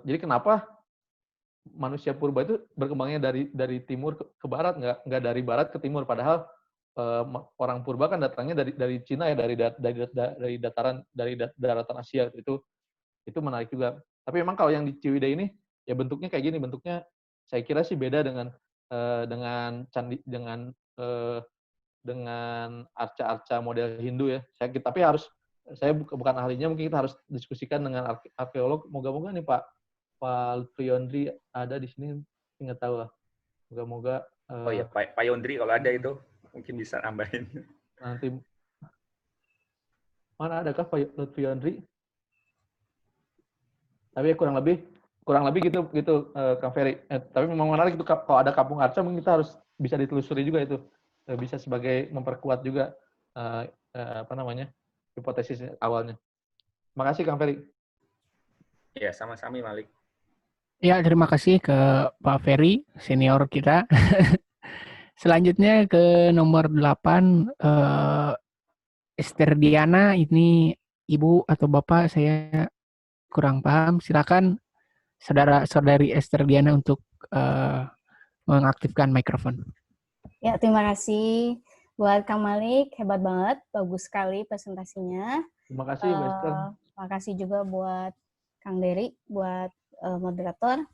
jadi kenapa manusia purba itu berkembangnya dari timur ke barat, nggak dari barat ke timur, padahal orang purba kan datangnya dari Cina ya, dari daratan Asia. Itu menarik juga. Tapi memang kalau yang di Ciwidey ini ya bentuknya kayak gini, bentuknya saya kira sih beda dengan candi dengan arca-arca model Hindu ya. Saya bukan ahlinya, mungkin kita harus diskusikan dengan arkeolog. Moga-moga nih Pak Lutfi Yondri ada di sini, nggak tahu lah. Moga-moga. Oh ya, Pak Yondri kalau ada itu mungkin bisa nambahin. Nanti mana adakah Pak Lutfi Yondri? Tapi kurang lebih gitu Kang Ferry. Tapi memang menarik itu kalau ada kampung arca mungkin kita harus bisa ditelusuri juga itu. Bisa sebagai memperkuat juga hipotesis awalnya. Terima kasih Kang Ferry. Ya, sama-sama Malik. Ya, terima kasih ke Pak Ferry, senior kita. Selanjutnya ke nomor 8, Esther Diana. Ini Ibu atau Bapak, saya kurang paham. Silakan saudari Esther Diana untuk mengaktifkan mikrofon. Ya, terima kasih buat Kang Malik, hebat banget, bagus sekali presentasinya. Terima kasih, Bu Esther. Terima kasih juga buat Kang Dery, buat moderator.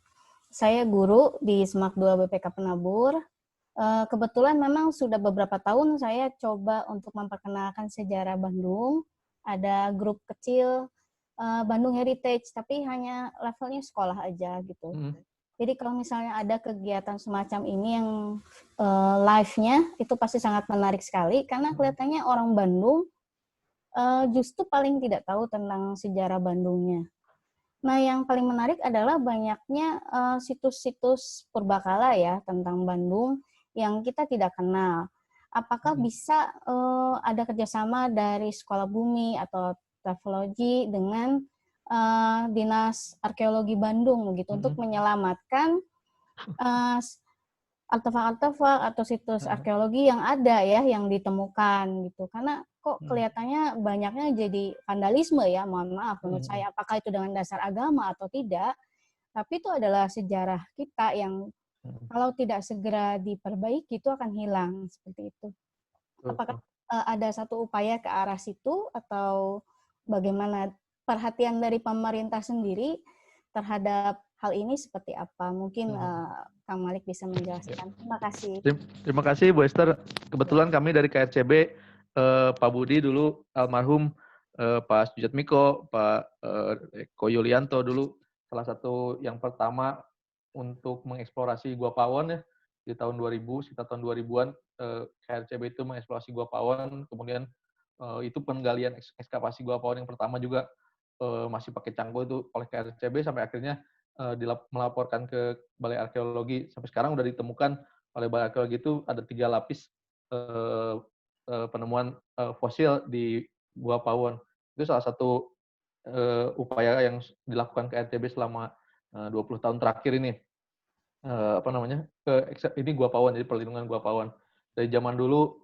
Saya guru di SMAK 2 BPK Penabur. Kebetulan memang sudah beberapa tahun saya coba untuk memperkenalkan sejarah Bandung. Ada grup kecil Bandung Heritage, tapi hanya levelnya sekolah aja gitu. Jadi kalau misalnya ada kegiatan semacam ini yang live-nya, itu pasti sangat menarik sekali, karena kelihatannya orang Bandung justru paling tidak tahu tentang sejarah Bandungnya. Nah, yang paling menarik adalah banyaknya situs-situs purbakala ya tentang Bandung yang kita tidak kenal. Apakah bisa ada kerjasama dari Sekolah Bumi atau Travelogy dengan Dinas Arkeologi Bandung begitu untuk menyelamatkan artefak-artefak atau situs arkeologi yang ada ya, yang ditemukan gitu. Karena kok kelihatannya banyaknya jadi vandalisme ya, mohon maaf menurut saya, apakah itu dengan dasar agama atau tidak, tapi itu adalah sejarah kita yang kalau tidak segera diperbaiki itu akan hilang, seperti itu. Apakah ada satu upaya ke arah situ, atau bagaimana perhatian dari pemerintah sendiri terhadap hal ini seperti apa? Mungkin Kang Malik bisa menjelaskan. Terima kasih. Terima kasih Bu Esther. Kebetulan kami dari KRCB, Pak Budi dulu almarhum Pak Sujatmiko, Pak Eko Yulianto dulu salah satu yang pertama untuk mengeksplorasi Gua Pawon ya di tahun 2000, sekitar tahun 2000-an KRCB itu mengeksplorasi Gua Pawon, kemudian itu penggalian ekskavasi Gua Pawon yang pertama juga masih pakai cangkul itu oleh KRCB sampai akhirnya melaporkan ke Balai Arkeologi. Sampai sekarang udah ditemukan oleh Balai Arkeologi itu ada 3 lapis penemuan fosil di Gua Pawon. Itu salah satu upaya yang dilakukan KRCB selama 20 tahun terakhir ini. Ini Gua Pawon, jadi perlindungan Gua Pawon. Dari zaman dulu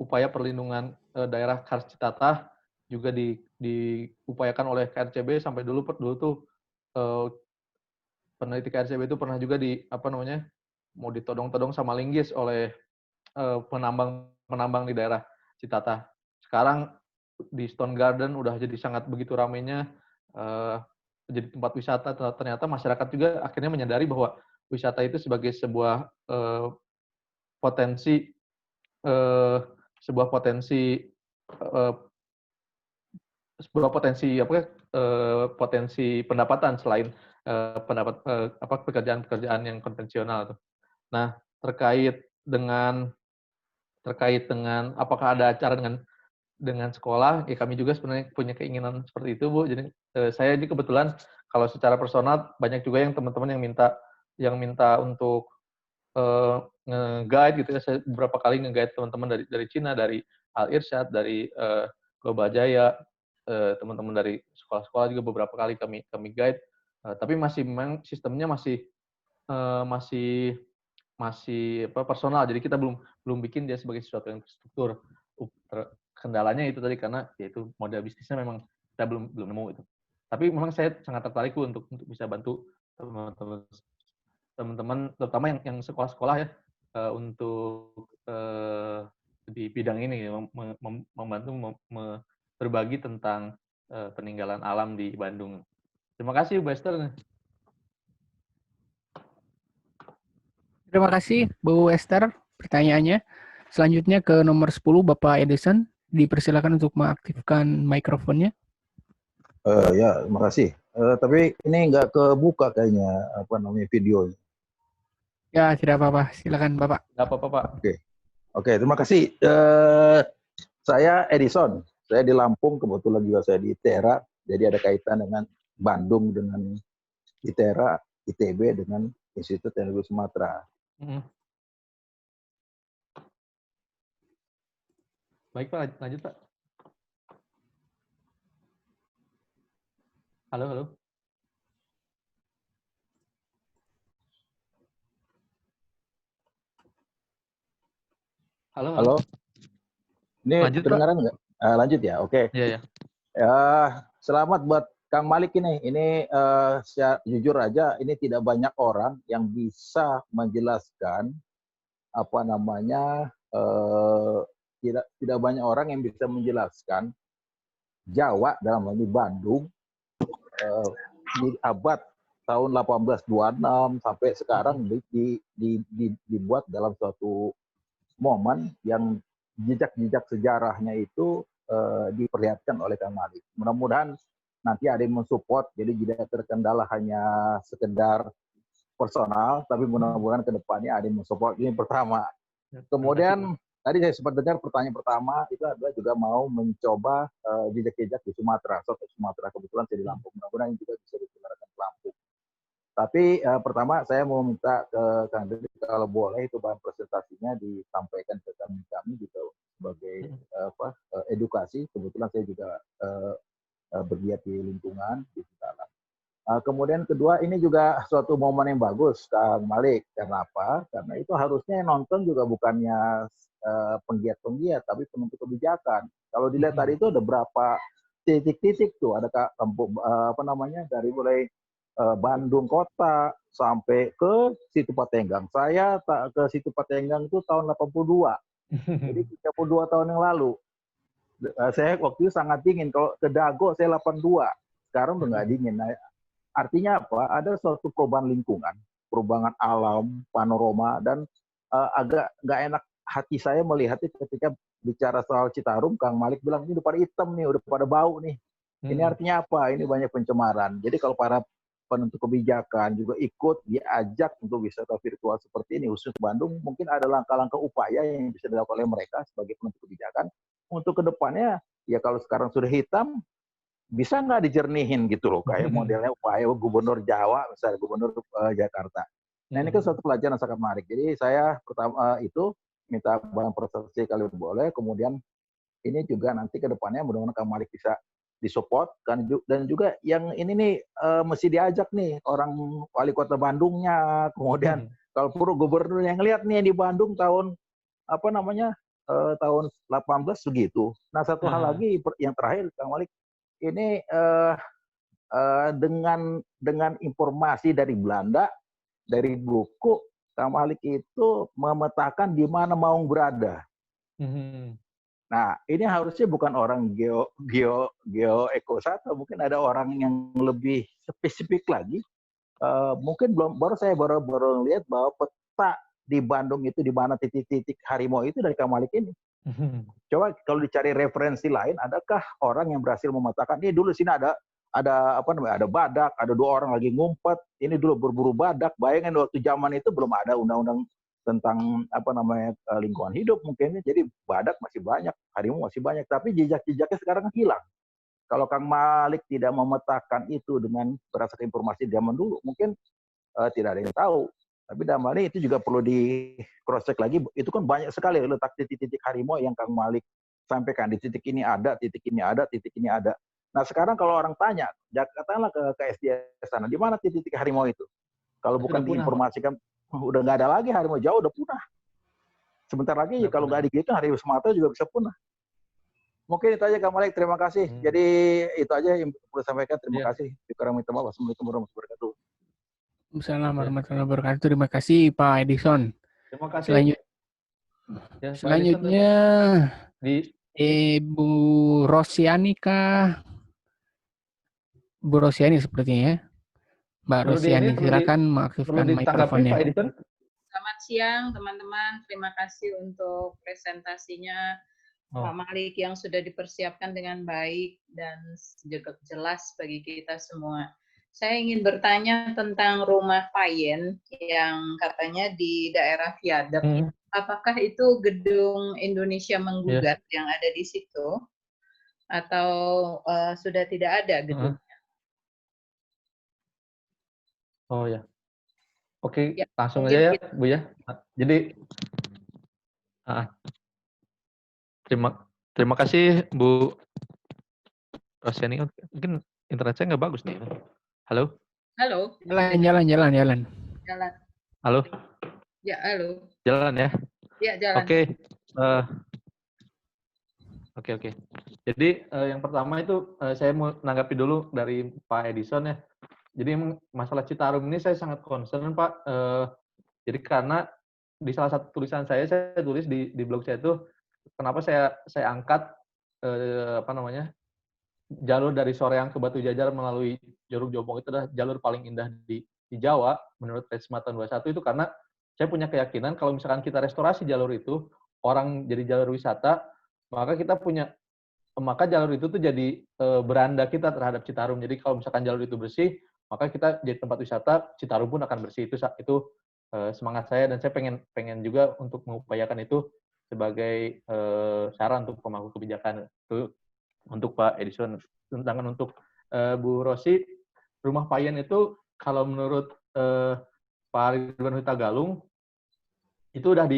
upaya perlindungan daerah Kars Citatah juga diupayakan oleh KRCB sampai dulu tuh peneliti KRCB itu pernah juga mau ditodong-todong sama linggis oleh penambang di daerah Citatah. Sekarang di Stone Garden udah jadi sangat begitu ramainya jadi tempat wisata. Ternyata masyarakat juga akhirnya menyadari bahwa wisata itu sebagai sebuah potensi potensi pendapatan selain pekerjaan-pekerjaan yang konvensional. Nah, terkait dengan apakah ada acara dengan sekolah, ya kami juga sebenarnya punya keinginan seperti itu, Bu. Jadi saya ini kebetulan kalau secara personal banyak juga yang teman-teman yang minta untuk nge-guide gitu ya. Saya beberapa kali nge-guide teman-teman dari Cina, dari Al Irsyad, dari Global Jaya, teman-teman dari sekolah-sekolah juga beberapa kali kami guide. Tapi memang sistemnya masih personal. Jadi kita belum bikin dia sebagai sesuatu yang terstruktur. Kendalanya itu tadi karena yaitu model bisnisnya memang kita belum nemu itu. Tapi memang saya sangat tertarik untuk bisa bantu teman-teman terutama yang sekolah-sekolah ya untuk di bidang ini membantu berbagi tentang peninggalan alam di Bandung. Terima kasih Bu Esther. Terima kasih Bu Esther pertanyaannya. Selanjutnya ke nomor 10 Bapak Edison. Dipersilakan untuk mengaktifkan mikrofonnya. Ya, terima kasih. Tapi ini nggak kebuka kayaknya videonya. Ya, tidak apa-apa. Silakan Bapak. Nggak apa-apa, Pak. Oke, terima kasih. Saya Edison. Saya di Lampung, kebetulan juga saya di ITERA. Jadi ada kaitan dengan Bandung dengan ITERA, ITB dengan Institut Teknologi Sumatera. Baik Pak, lanjut Pak. Halo. Halo. Ini lanjut, kedengaran nggak? Lanjut ya, oke. Iya. Selamat buat Kang Malik ini. Ini jujur aja, ini tidak banyak orang yang bisa menjelaskan tidak banyak orang yang bisa menjelaskan Jawa dalam hal ini Bandung di abad tahun 1826 sampai sekarang dibuat dalam suatu momen yang jejak-jejak sejarahnya itu diperlihatkan oleh Kang Malik. Mudah-mudahan nanti ada yang mensupport, jadi tidak terkendala hanya sekedar personal, tapi mudah-mudahan ke depannya ada yang mensupport. Ini pertama. Kemudian tadi saya sempat dengar pertanyaan pertama itu adalah juga mau mencoba jejak-jejak di Sumatera. Sumatera kebetulan saya di Lampung. Mudah-mudahan juga bisa ditularkan ke Lampung. Tapi pertama saya mau minta ke Kang Dede kalau boleh itu bahan presentasinya disampaikan ke kami gitu sebagai edukasi. Kebetulan saya juga bergiat di lingkungan di dalam. Kemudian kedua, ini juga suatu momen yang bagus, Kang Malik. Karena apa? Karena itu harusnya yang nonton juga bukannya penggiat-penggiat, tapi penentu kebijakan. Kalau dilihat tadi itu ada berapa titik-titik tuh, ada dari mulai Bandung kota sampai ke Situ Patenggang. Saya ke Situ Patenggang itu tahun 82. Jadi 32 tahun yang lalu. Saya waktu itu sangat dingin. Kalau ke Dago saya 82. Sekarang udah nggak dingin. Nah, artinya apa? Ada suatu perubahan lingkungan, perubahan alam, panorama, dan agak nggak enak hati saya melihatnya ketika bicara soal Citarum, Kang Malik bilang ini udah pada hitam nih, udah pada bau nih. Ini artinya apa? Ini banyak pencemaran. Jadi kalau para penentu kebijakan juga ikut diajak untuk wisata virtual seperti ini, khusus Bandung, mungkin ada langkah-langkah upaya yang bisa dilakukan oleh mereka sebagai penentu kebijakan untuk kedepannya. Ya kalau sekarang sudah hitam, bisa nggak dijernihin gitu loh, kayak modelnya upaya Gubernur Jawa, misalnya Gubernur Jakarta. Nah ini kan suatu pelajaran yang sangat menarik. Jadi saya pertama itu minta bahan prestasi kalau boleh, kemudian ini juga nanti ke depannya mudah-mudahan Kang Malik bisa disupport kan, dan juga yang ini nih mesti diajak nih orang wali kota Bandungnya, kemudian kalau perlu gubernur yang lihat nih di Bandung tahun apa namanya tahun 18 segitu. Nah satu hal lagi yang terakhir Kang Malik, ini dengan informasi dari Belanda, dari buku, Kang Malik itu memetakan di mana Maung berada. Nah, ini harusnya bukan orang geoekosata, mungkin ada orang yang lebih spesifik lagi. Mungkin saya baru lihat bahwa peta di Bandung itu di mana titik-titik harimau itu dari Kang Malik ini. Coba kalau dicari referensi lain, adakah orang yang berhasil memetakan ini dulu sini ada apa namanya, ada badak, ada 2 orang lagi ngumpet, ini dulu berburu badak. Bayangin waktu zaman itu belum ada undang-undang tentang apa namanya lingkungan hidup mungkin, jadi badak masih banyak, harimau masih banyak, tapi jejak-jejaknya sekarang hilang. Kalau Kang Malik tidak memetakan itu dengan berdasarkan informasi zaman dulu, mungkin tidak ada yang tahu. Tapi dalam hal ini itu juga perlu di cross check lagi. Itu kan banyak sekali letak titik-titik harimau yang Kang Malik sampaikan. Di titik ini ada, titik ini ada, titik ini ada. Nah sekarang kalau orang tanya, katakanlah ke SDS sana, di mana titik-titik harimau itu? Kalau bukan diinformasikan, udah nggak ada lagi, harimau jauh udah punah. Sebentar lagi kalau nggak digitu harimau Sumatera juga bisa punah. Mungkin itu aja Kang Malik, terima kasih. Jadi itu aja yang perlu sampaikan. Terima kasih. Assalamualaikum warahmatullahi wabarakatuh. Assalamualaikum warahmatullahi wabarakatuh. Terima kasih Pak Edison. Terima kasih. Selanjutnya Ibu Rosiani kah? Bu Rosiani sepertinya ya. Mbak Rosiani, silakan mengaktifkan mikrofonnya. Selamat siang teman-teman, terima kasih untuk presentasinya Pak Malik yang sudah dipersiapkan dengan baik dan juga jelas bagi kita semua. Saya ingin bertanya tentang rumah Payen yang katanya di daerah Viaduk. Apakah itu gedung Indonesia Menggugat yang ada di situ atau sudah tidak ada gedungnya? Oh ya. Oke, langsung aja ya, Bu ya. Jadi terima kasih Bu Rosiani. Mungkin internet saya nggak bagus nih. Halo? Halo. Jalan. Halo? Ya, halo. Jalan ya? Ya, jalan. Oke. Jadi yang pertama itu saya mau menanggapi dulu dari Pak Edison ya. Jadi masalah Citarum ini saya sangat concern Pak. Jadi karena di salah satu tulisan saya tulis di blog saya itu, kenapa saya angkat jalur dari Soreang ke Batu Jajar melalui Curug Jombong itu adalah jalur paling indah di Jawa menurut Risma tahun 21 itu, karena saya punya keyakinan kalau misalkan kita restorasi jalur itu, orang jadi jalur wisata, maka jalur itu tuh jadi beranda kita terhadap Citarum. Jadi kalau misalkan jalur itu bersih, maka kita jadi tempat wisata, Citarum pun akan bersih. Itu semangat saya, dan saya pengen juga untuk mengupayakan itu sebagai saran untuk pemangku kebijakan. Itu untuk Pak Edison. Sedangkan untuk Bu Rosi, rumah Payen itu kalau menurut Pak Ridwan Huta Galung itu udah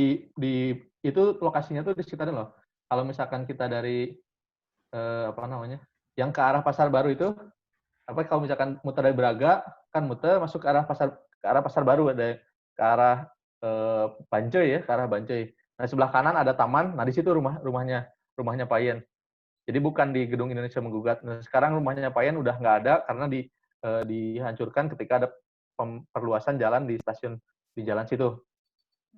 itu lokasinya tuh di sekitarnya loh. Kalau misalkan kita dari yang ke arah Pasar Baru itu, kalau misalkan muter dari Braga kan muter masuk ke arah Pasar Baru, ada ke arah Bancoy ya, ke arah Bancoy. Nah sebelah kanan ada taman, nah di situ rumahnya Payen. Jadi bukan di gedung Indonesia Menggugat. Nah, sekarang rumahnya Payen udah nggak ada karena dihancurkan ketika ada perluasan jalan di jalan situ.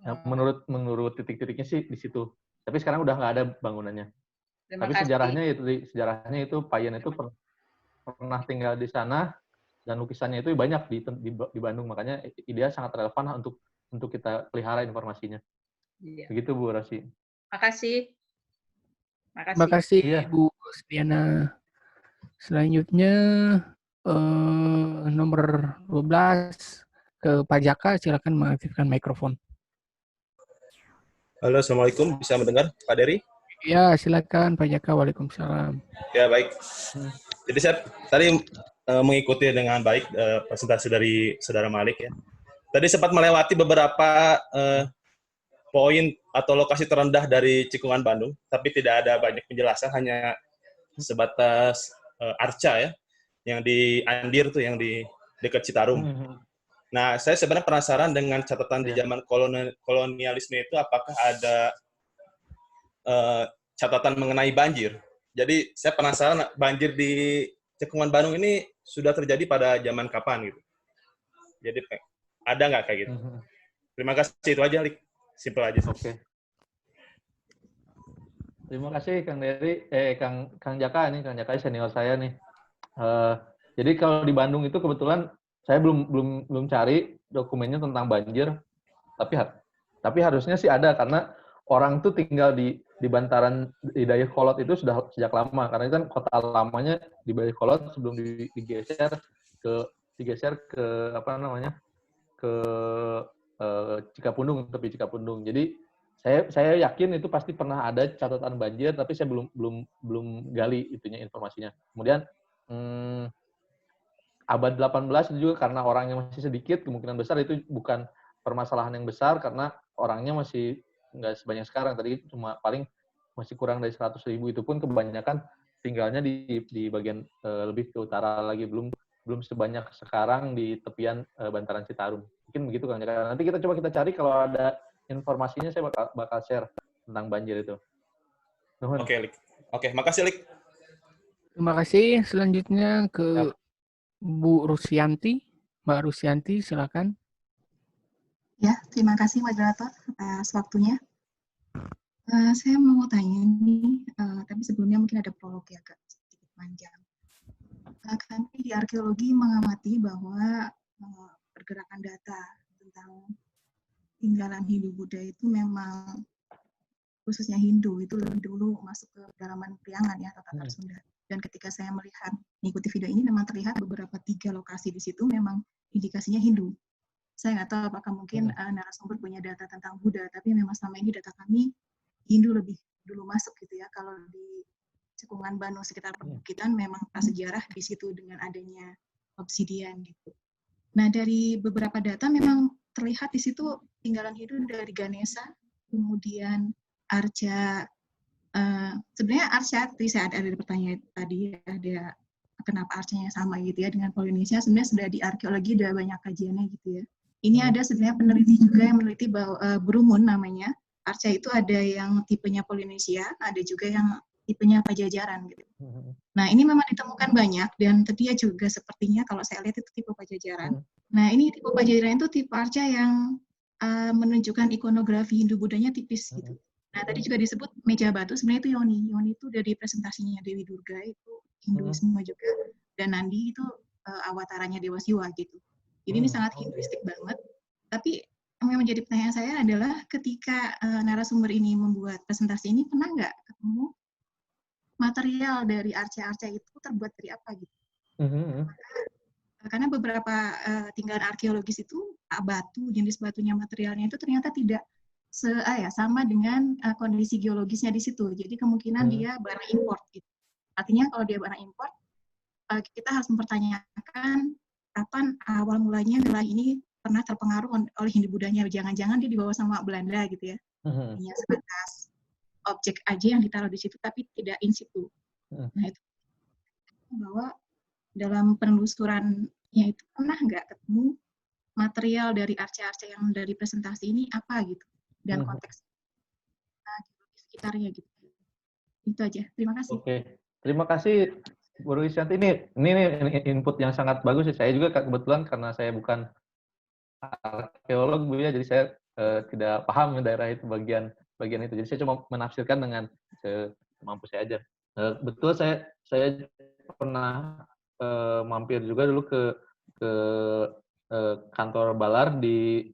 Nah, menurut titik-titiknya sih di situ. Tapi sekarang udah nggak ada bangunannya. Tapi sejarahnya itu Payen itu pernah tinggal di sana, dan lukisannya itu banyak di Bandung, makanya ide sangat relevan untuk kita pelihara informasinya. Iya. Begitu Bu Rasi. Makasih. Terima kasih Iya. Bu Stiana. Selanjutnya nomor 12 ke Pak Jaka, silakan mengaktifkan mikrofon. Halo, Assalamualaikum. Bisa mendengar, Pak Dery? Ya, silakan Pak Jaka. Waalaikumsalam. Ya, baik. Jadi saya tadi mengikuti dengan baik presentasi dari Saudara Malik ya. Tadi sempat melewati beberapa poin atau lokasi terendah dari Cikungan Bandung, tapi tidak ada banyak penjelasan, hanya sebatas Arca ya, yang di Andir tuh, yang di dekat Citarum. Nah, saya sebenarnya penasaran dengan catatan di zaman kolonialisme itu, apakah ada catatan mengenai banjir. Jadi saya penasaran banjir di Cekungan Bandung ini sudah terjadi pada zaman kapan gitu. Jadi ada nggak kayak gitu? Terima kasih, itu aja, Lik. Simpel aja. Oke. Terima kasih Kang Dery, Kang Jaka nih, Kang Jaka senior saya nih. Jadi kalau di Bandung itu kebetulan saya belum cari dokumennya tentang banjir, tapi harusnya sih ada, karena orang tuh tinggal di bantaran di Dayakolot itu sudah sejak lama, karena itu kan kota lamanya di Dayakolot sebelum digeser ke apa namanya, ke Cikapundung, tepi Cikapundung. Jadi saya yakin itu pasti pernah ada catatan banjir, tapi saya belum gali itunya informasinya. Kemudian abad 18 itu juga karena orangnya masih sedikit, kemungkinan besar itu bukan permasalahan yang besar karena orangnya masih nggak sebanyak sekarang. Tadi cuma paling masih kurang dari 100.000, itu pun kebanyakan tinggalnya di bagian lebih ke utara lagi, belum sebanyak sekarang di tepian bantaran Citarum. Mungkin begitu Kang Jaka. Nanti kita coba cari kalau ada informasinya, saya bakal share tentang banjir itu. Oke, Lik. Oke, makasih, Lik. Terima kasih. Selanjutnya ke Bu Rusyanti. Mbak Rusyanti, silakan. Ya, terima kasih moderator atas waktunya. Saya mau tanya nih, tapi sebelumnya mungkin ada prolog ya, agak sedikit panjang. Kami di arkeologi mengamati bahwa pergerakan data tentang tinggalan Hindu-Buddha itu memang, khususnya Hindu, itu lebih dulu masuk ke pedalaman Priangan ya, atau Tatar Sunda. Dan ketika saya melihat, mengikuti video ini, memang terlihat beberapa 3 lokasi di situ memang indikasinya Hindu. Saya nggak tahu apakah mungkin narasumber punya data tentang Buddha, tapi memang selama ini data kami Hindu lebih dulu masuk gitu ya. Kalau di Cekungan Bandung sekitar perbukitan memang prasejarah di situ dengan adanya obsidian gitu. Nah, dari beberapa data memang terlihat di situ tinggalan Hindu dari Ganesha, kemudian Arca. Sebenarnya Arca, tadi saya ada pertanyaan tadi, ada kenapa Arcanya sama gitu ya dengan Polinesia. Sebenarnya sudah di arkeologi udah banyak kajiannya gitu ya. Ini ada sebenarnya peneliti juga yang meneliti bahwa Brumun namanya. Arca itu ada yang tipenya Polinesia, ada juga yang tipenya Pajajaran gitu. Nah, ini memang ditemukan banyak, dan dia juga sepertinya kalau saya lihat itu tipe Pajajaran. Nah, ini tipe Pajajaran itu tipe Arca yang menunjukkan ikonografi Hindu-Budanya tipis gitu. Nah, tadi juga disebut meja batu, sebenarnya itu Yoni. Yoni itu dari presentasinya Dewi Durga, itu Hinduisme juga. Dan Nandi itu awatarannya Dewa Siwa gitu. Jadi ini sangat Hinduistik banget. Tapi yang menjadi pertanyaan saya adalah ketika narasumber ini membuat presentasi ini, pernah nggak ketemu material dari arca-arca itu terbuat dari apa gitu? Karena beberapa tinggalan arkeologis itu batu, jenis batunya, materialnya itu ternyata tidak sama dengan kondisi geologisnya di situ. Jadi kemungkinan dia barang import gitu. Artinya kalau dia barang import, kita harus mempertanyakan kapan awal mulanya wilayah ini pernah terpengaruh oleh Hindu-Budanya. Jangan-jangan dia dibawa sama Belanda gitu ya. Hanya sebatas objek aja yang ditaruh di situ, tapi tidak in situ. Nah, itu bahwa dalam penelusurannya itu pernah nggak ketemu material dari arca-arca yang dari presentasi ini apa gitu, dan konteks sekitarnya gitu. Itu aja. Terima kasih. Oke, terima kasih Bu Rusyanti. Ini input yang sangat bagus ya. Saya juga kebetulan karena saya bukan arkeolog Bu ya, jadi saya tidak paham daerah itu bagian itu. Jadi saya cuma menafsirkan dengan semampu saya aja. Betul, saya pernah mampir juga dulu ke kantor Balar di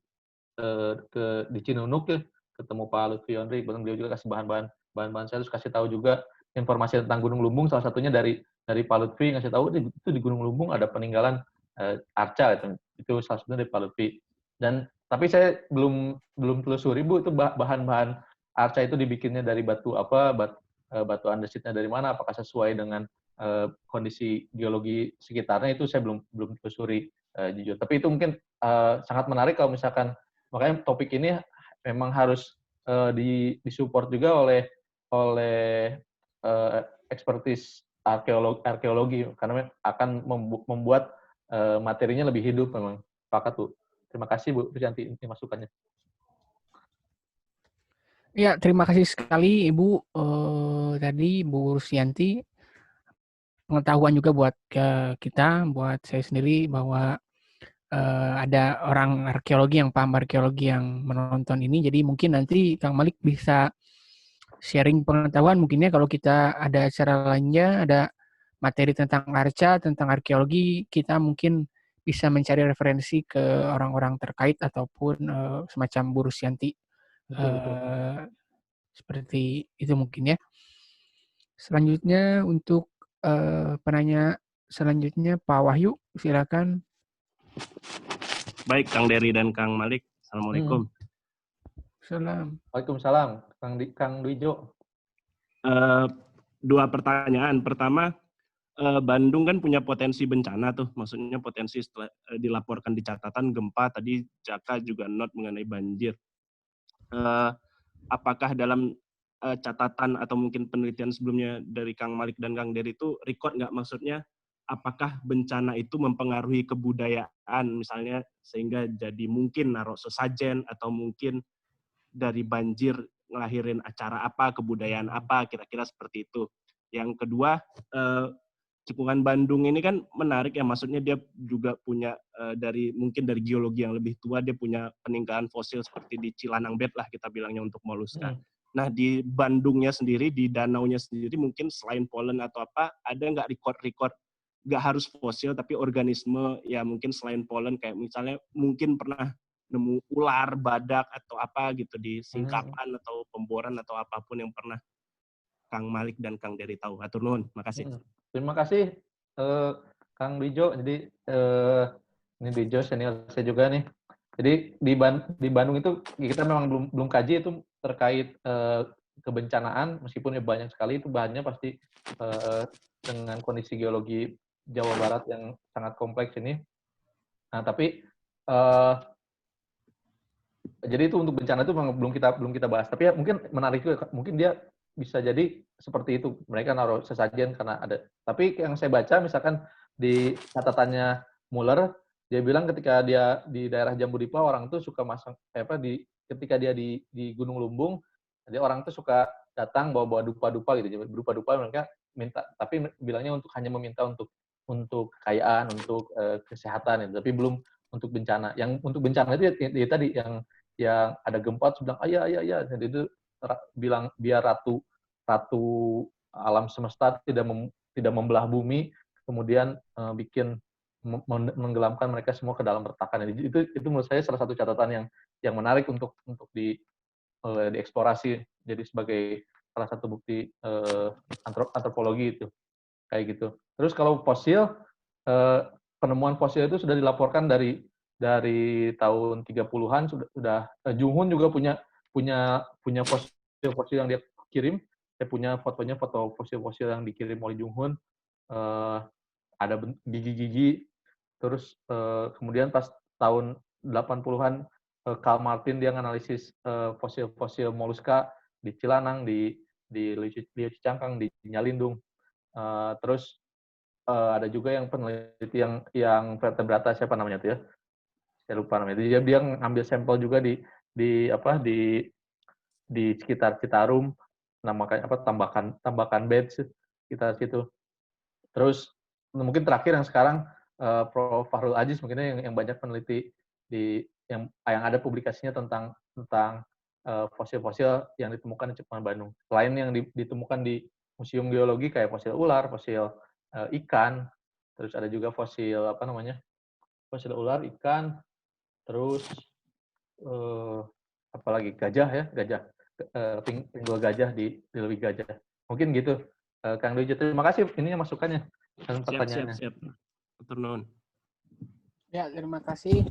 Cinunuk ya, ketemu Pak Lutfi Yondri, beliau juga kasih bahan-bahan saya, terus kasih tahu juga informasi tentang Gunung Lumbung, salah satunya dari Pak Lutfi ngasih tahu itu di Gunung Lumbung ada peninggalan arca itu salah satunya dari Pak Lutfi. Dan tapi saya belum telusuri Bu, itu bahan-bahan arca itu dibikinnya dari batu apa, batu andesitnya dari mana, apakah sesuai dengan kondisi geologi sekitarnya, itu saya belum telusuri jujur. Tapi itu mungkin sangat menarik kalau misalkan, makanya topik ini memang harus disupport juga oleh expertise arkeologi karena akan membuat materinya lebih hidup memang. Sepakat Bu. Terima kasih Bu Rusyanti ini masukannya. Ya, terima kasih sekali Ibu tadi Bu Rusyanti. Pengetahuan juga buat kita, buat saya sendiri bahwa ada orang arkeologi yang paham arkeologi yang menonton ini. Jadi mungkin nanti Kang Malik bisa sharing pengetahuan mungkinnya kalau kita ada acara lainnya, ada materi tentang arca, tentang arkeologi, kita mungkin bisa mencari referensi ke orang-orang terkait ataupun semacam Bu Rusyanti. Seperti itu mungkin ya. Selanjutnya untuk penanya selanjutnya Pak Wahyu, silakan. Baik, Kang Dery dan Kang Malik. Assalamualaikum. Salam. Waalaikumsalam, Kang Dwijo. Dua pertanyaan. Pertama, Bandung kan punya potensi bencana tuh, maksudnya potensi setelah dilaporkan di catatan gempa, tadi Jaka juga note mengenai banjir. Apakah dalam catatan atau mungkin penelitian sebelumnya dari Kang Malik dan Kang Dery itu record nggak, maksudnya apakah bencana itu mempengaruhi kebudayaan misalnya sehingga jadi mungkin naruh sesajen atau mungkin dari banjir ngelahirin acara apa, kebudayaan apa, kira-kira seperti itu. Yang kedua, Cekungan Bandung ini kan menarik ya, maksudnya dia juga punya mungkin dari geologi yang lebih tua, dia punya peninggalan fosil seperti di Cilanang Bed lah kita bilangnya untuk moluska. Nah di Bandungnya sendiri, di danaunya sendiri mungkin selain polen atau apa, ada nggak record nggak harus fosil tapi organisme ya mungkin selain polen, kayak misalnya mungkin pernah nemu ular, badak atau apa gitu di singkapan atau pemboran atau apapun yang pernah Kang Malik dan Kang Dery tahu. Atur nuhun, makasih. Terima kasih Kang Dwijo. Jadi ini Dwijo senior saya juga nih. Jadi di Bandung itu kita memang belum kaji itu terkait kebencanaan, meskipun ya banyak sekali itu bahannya pasti dengan kondisi geologi Jawa Barat yang sangat kompleks ini. Nah, tapi jadi itu untuk bencana itu memang belum kita bahas. Tapi ya mungkin menarik juga, mungkin dia bisa jadi seperti itu. Mereka naruh sesajen karena ada. Tapi yang saya baca misalkan di catatannya Muller, dia bilang ketika dia di daerah Jambu Dipa, orang tuh suka masang ketika dia di Gunung Lumbung, jadi orang tuh suka datang bawa dupa-dupa gitu. Dupa-dupa mereka minta, tapi bilangnya hanya meminta untuk kekayaan, untuk kesehatan gitu. Tapi belum untuk bencana. Yang untuk bencana itu ya tadi yang ada gempa terus bilang iya. Jadi itu bilang biar ratu alam semesta tidak membelah bumi, kemudian bikin menggelamkan mereka semua ke dalam retakan. Jadi itu menurut saya salah satu catatan yang menarik untuk dieksplorasi, jadi sebagai salah satu bukti antropologi itu kayak gitu. Terus kalau fosil, penemuan fosil itu sudah dilaporkan dari tahun 30-an sudah Junghun juga punya fosil yang dia kirim. Saya punya fotonya, foto fosil yang dikirim oleh Junghun. Ada gigi-gigi. Terus kemudian pas tahun 80-an Karl Martin dia menganalisis fosil moluska di Cilanang, di Liu Cicangkang, di Nyalindung. Terus ada juga yang peneliti yang vertebrata, siapa namanya tuh ya? Saya lupa namanya. Dia ngambil sampel juga di sekitar Citarum, namanya Tambakan Bed sekitar situ. Terus mungkin terakhir yang sekarang Prof. Fahrul Aziz mungkin yang banyak peneliti yang ada publikasinya tentang fosil-fosil yang ditemukan di Cekungan Bandung. Selain yang ditemukan di Museum Geologi kayak fosil ular, fosil ikan, terus ada juga fosil fosil ular, ikan, terus apalagi gajah ya, gajah pinggul gajah di lebih gajah. Mungkin gitu. Kang Dojo, terima kasih ininya masukannya dan pertanyaannya. Siap. Turun. Ya, terima kasih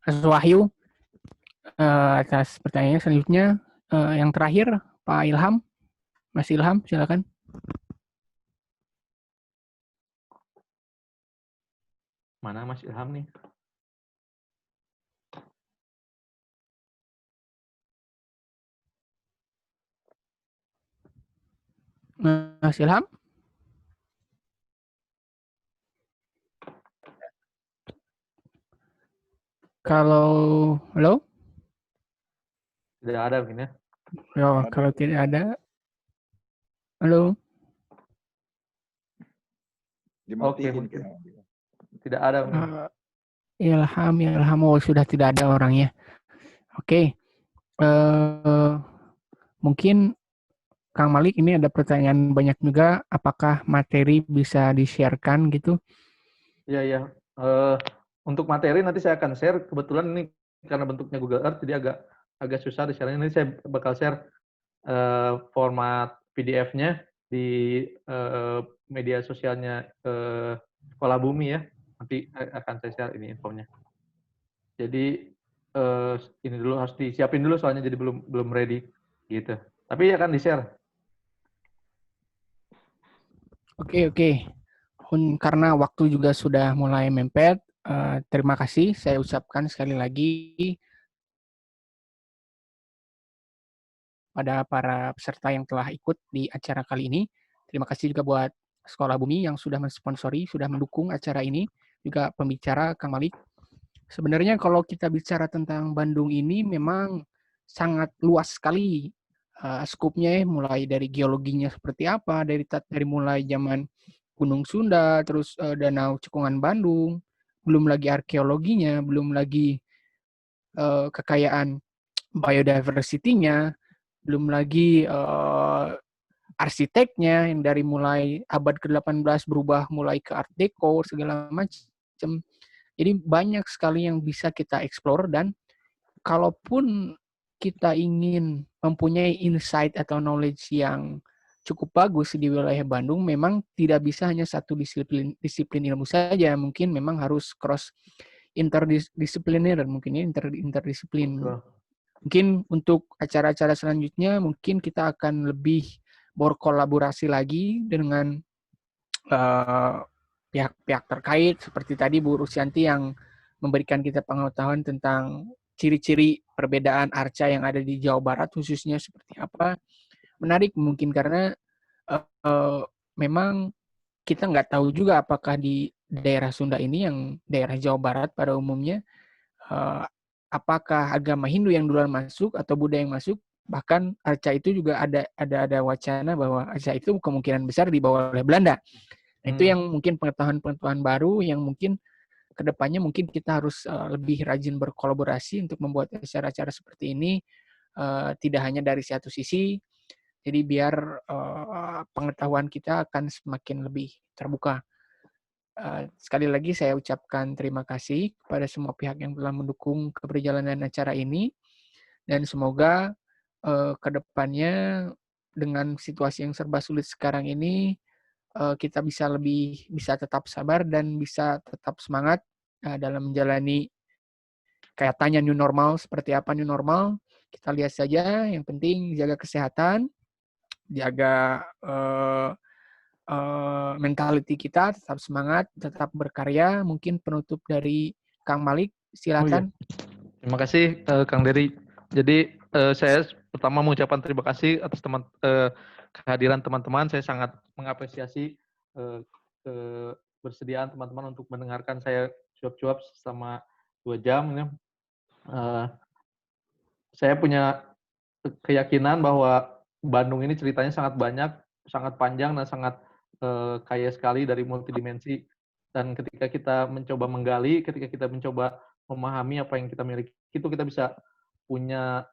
Mas Wahyu atas pertanyaannya. Selanjutnya yang terakhir Pak Ilham. Mas Ilham, silakan. Mana Mas Ilham nih? Mas Ilham? Kalau halo? Tidak ada mungkin ya. Oh, kalau tidak ada, halo? Oke, mungkin tidak ada. Ilham, oh sudah tidak ada orangnya. Oke, mungkin Kang Malik ini ada pertanyaan banyak juga. Apakah materi bisa di-share-kan gitu? Iya. Untuk materi nanti saya akan share. Kebetulan ini karena bentuknya Google Earth, jadi agak susah di-share. Nanti saya bakal share format PDF-nya di media sosialnya Sekolah Bumi ya. Nanti akan saya share ini infonya. Jadi ini dulu harus disiapin dulu soalnya jadi belum ready gitu. Tapi akan di-share. Oke. Karena waktu juga sudah mulai mepet, terima kasih saya ucapkan sekali lagi pada para peserta yang telah ikut di acara kali ini. Terima kasih juga buat Sekolah Bumi yang sudah mensponsori, sudah mendukung acara ini, juga pembicara Kang Malik. Sebenarnya kalau kita bicara tentang Bandung ini memang sangat luas sekali skupnya, mulai dari geologinya seperti apa, dari mulai zaman Gunung Sunda, terus Danau Cekungan Bandung, belum lagi arkeologinya, belum lagi kekayaan biodiversity-nya, belum lagi arsiteknya yang dari mulai abad ke-18 berubah mulai ke Art Deco segala macam. Jadi banyak sekali yang bisa kita explore, dan kalaupun kita ingin mempunyai insight atau knowledge yang cukup bagus di wilayah Bandung, memang tidak bisa hanya satu disiplin ilmu saja, mungkin memang harus cross interdisipliner, mungkin ya interdisiplin. Mungkin untuk acara-acara selanjutnya mungkin kita akan lebih berkolaborasi lagi dengan pihak-pihak terkait, seperti tadi Bu Rusyanti yang memberikan kita pengetahuan tentang ciri-ciri perbedaan arca yang ada di Jawa Barat khususnya seperti apa. Menarik mungkin karena memang kita nggak tahu juga apakah di daerah Sunda ini, yang daerah Jawa Barat pada umumnya, apakah agama Hindu yang duluan masuk atau Buddha yang masuk. Bahkan arca itu juga ada wacana bahwa arca itu kemungkinan besar dibawa oleh Belanda. Nah, itu yang mungkin pengetahuan-pengetahuan baru yang mungkin kedepannya mungkin kita harus lebih rajin berkolaborasi untuk membuat acara-acara seperti ini, tidak hanya dari satu sisi. Jadi biar pengetahuan kita akan semakin lebih terbuka. Sekali lagi saya ucapkan terima kasih kepada semua pihak yang telah mendukung keberjalanan acara ini, dan semoga kedepannya dengan situasi yang serba sulit sekarang ini kita bisa tetap sabar dan bisa tetap semangat dalam menjalani kaitannya new normal. Seperti apa new normal? Kita lihat saja. Yang penting jaga kesehatan, jaga mentality kita, tetap semangat, tetap berkarya. Mungkin penutup dari Kang Malik, silakan. Terima kasih Kang Dery. Jadi saya pertama mengucapkan terima kasih atas kehadiran teman-teman. Saya sangat mengapresiasi kebersediaan teman-teman untuk mendengarkan saya cuap-cuap selama 2 jam. Saya punya keyakinan bahwa Bandung ini ceritanya sangat banyak, sangat panjang, dan sangat kaya sekali dari multidimensi. Dan ketika kita mencoba menggali, ketika kita mencoba memahami apa yang kita miliki, itu kita bisa punya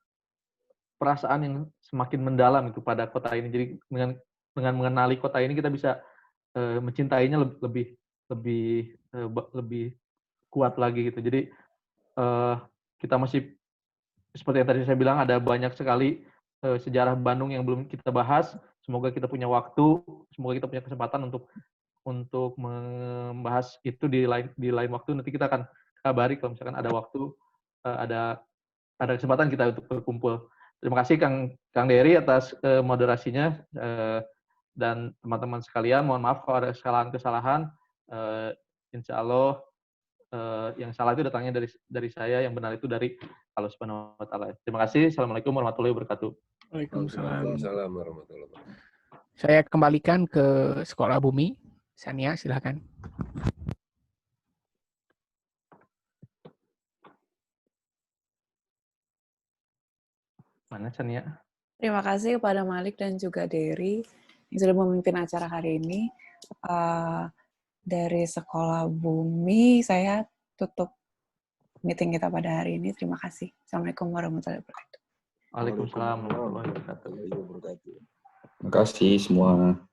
perasaan yang semakin mendalam itu pada kota ini. Jadi dengan mengenali kota ini, kita bisa mencintainya lebih kuat lagi gitu. Jadi kita masih seperti yang tadi saya bilang, ada banyak sekali sejarah Bandung yang belum kita bahas. Semoga kita punya waktu, semoga kita punya kesempatan untuk membahas itu di lain waktu. Nanti kita akan kabari kalau misalkan ada waktu, ada kesempatan kita untuk berkumpul. Terima kasih Kang Dery atas moderasinya, dan teman-teman sekalian, mohon maaf kalau ada kesalahan-kesalahan. Insya Allah yang salah itu datangnya dari saya, yang benar itu dari Allah Subhanahu wa Ta'ala. Terima kasih. Assalamualaikum warahmatullahi wabarakatuh. Waalaikumsalam warahmatullahi wabarakatuh. Saya kembalikan ke Sekolah Bumi. Sania, silakan. Mana Sania? Terima kasih kepada Malik dan juga Dery yang sudah memimpin acara hari ini. Dari Sekolah Bumi, saya tutup meeting kita pada hari ini. Terima kasih. Assalamualaikum warahmatullahi wabarakatuh. Waalaikumsalam warahmatullahi wabarakatuh. Terima kasih semua.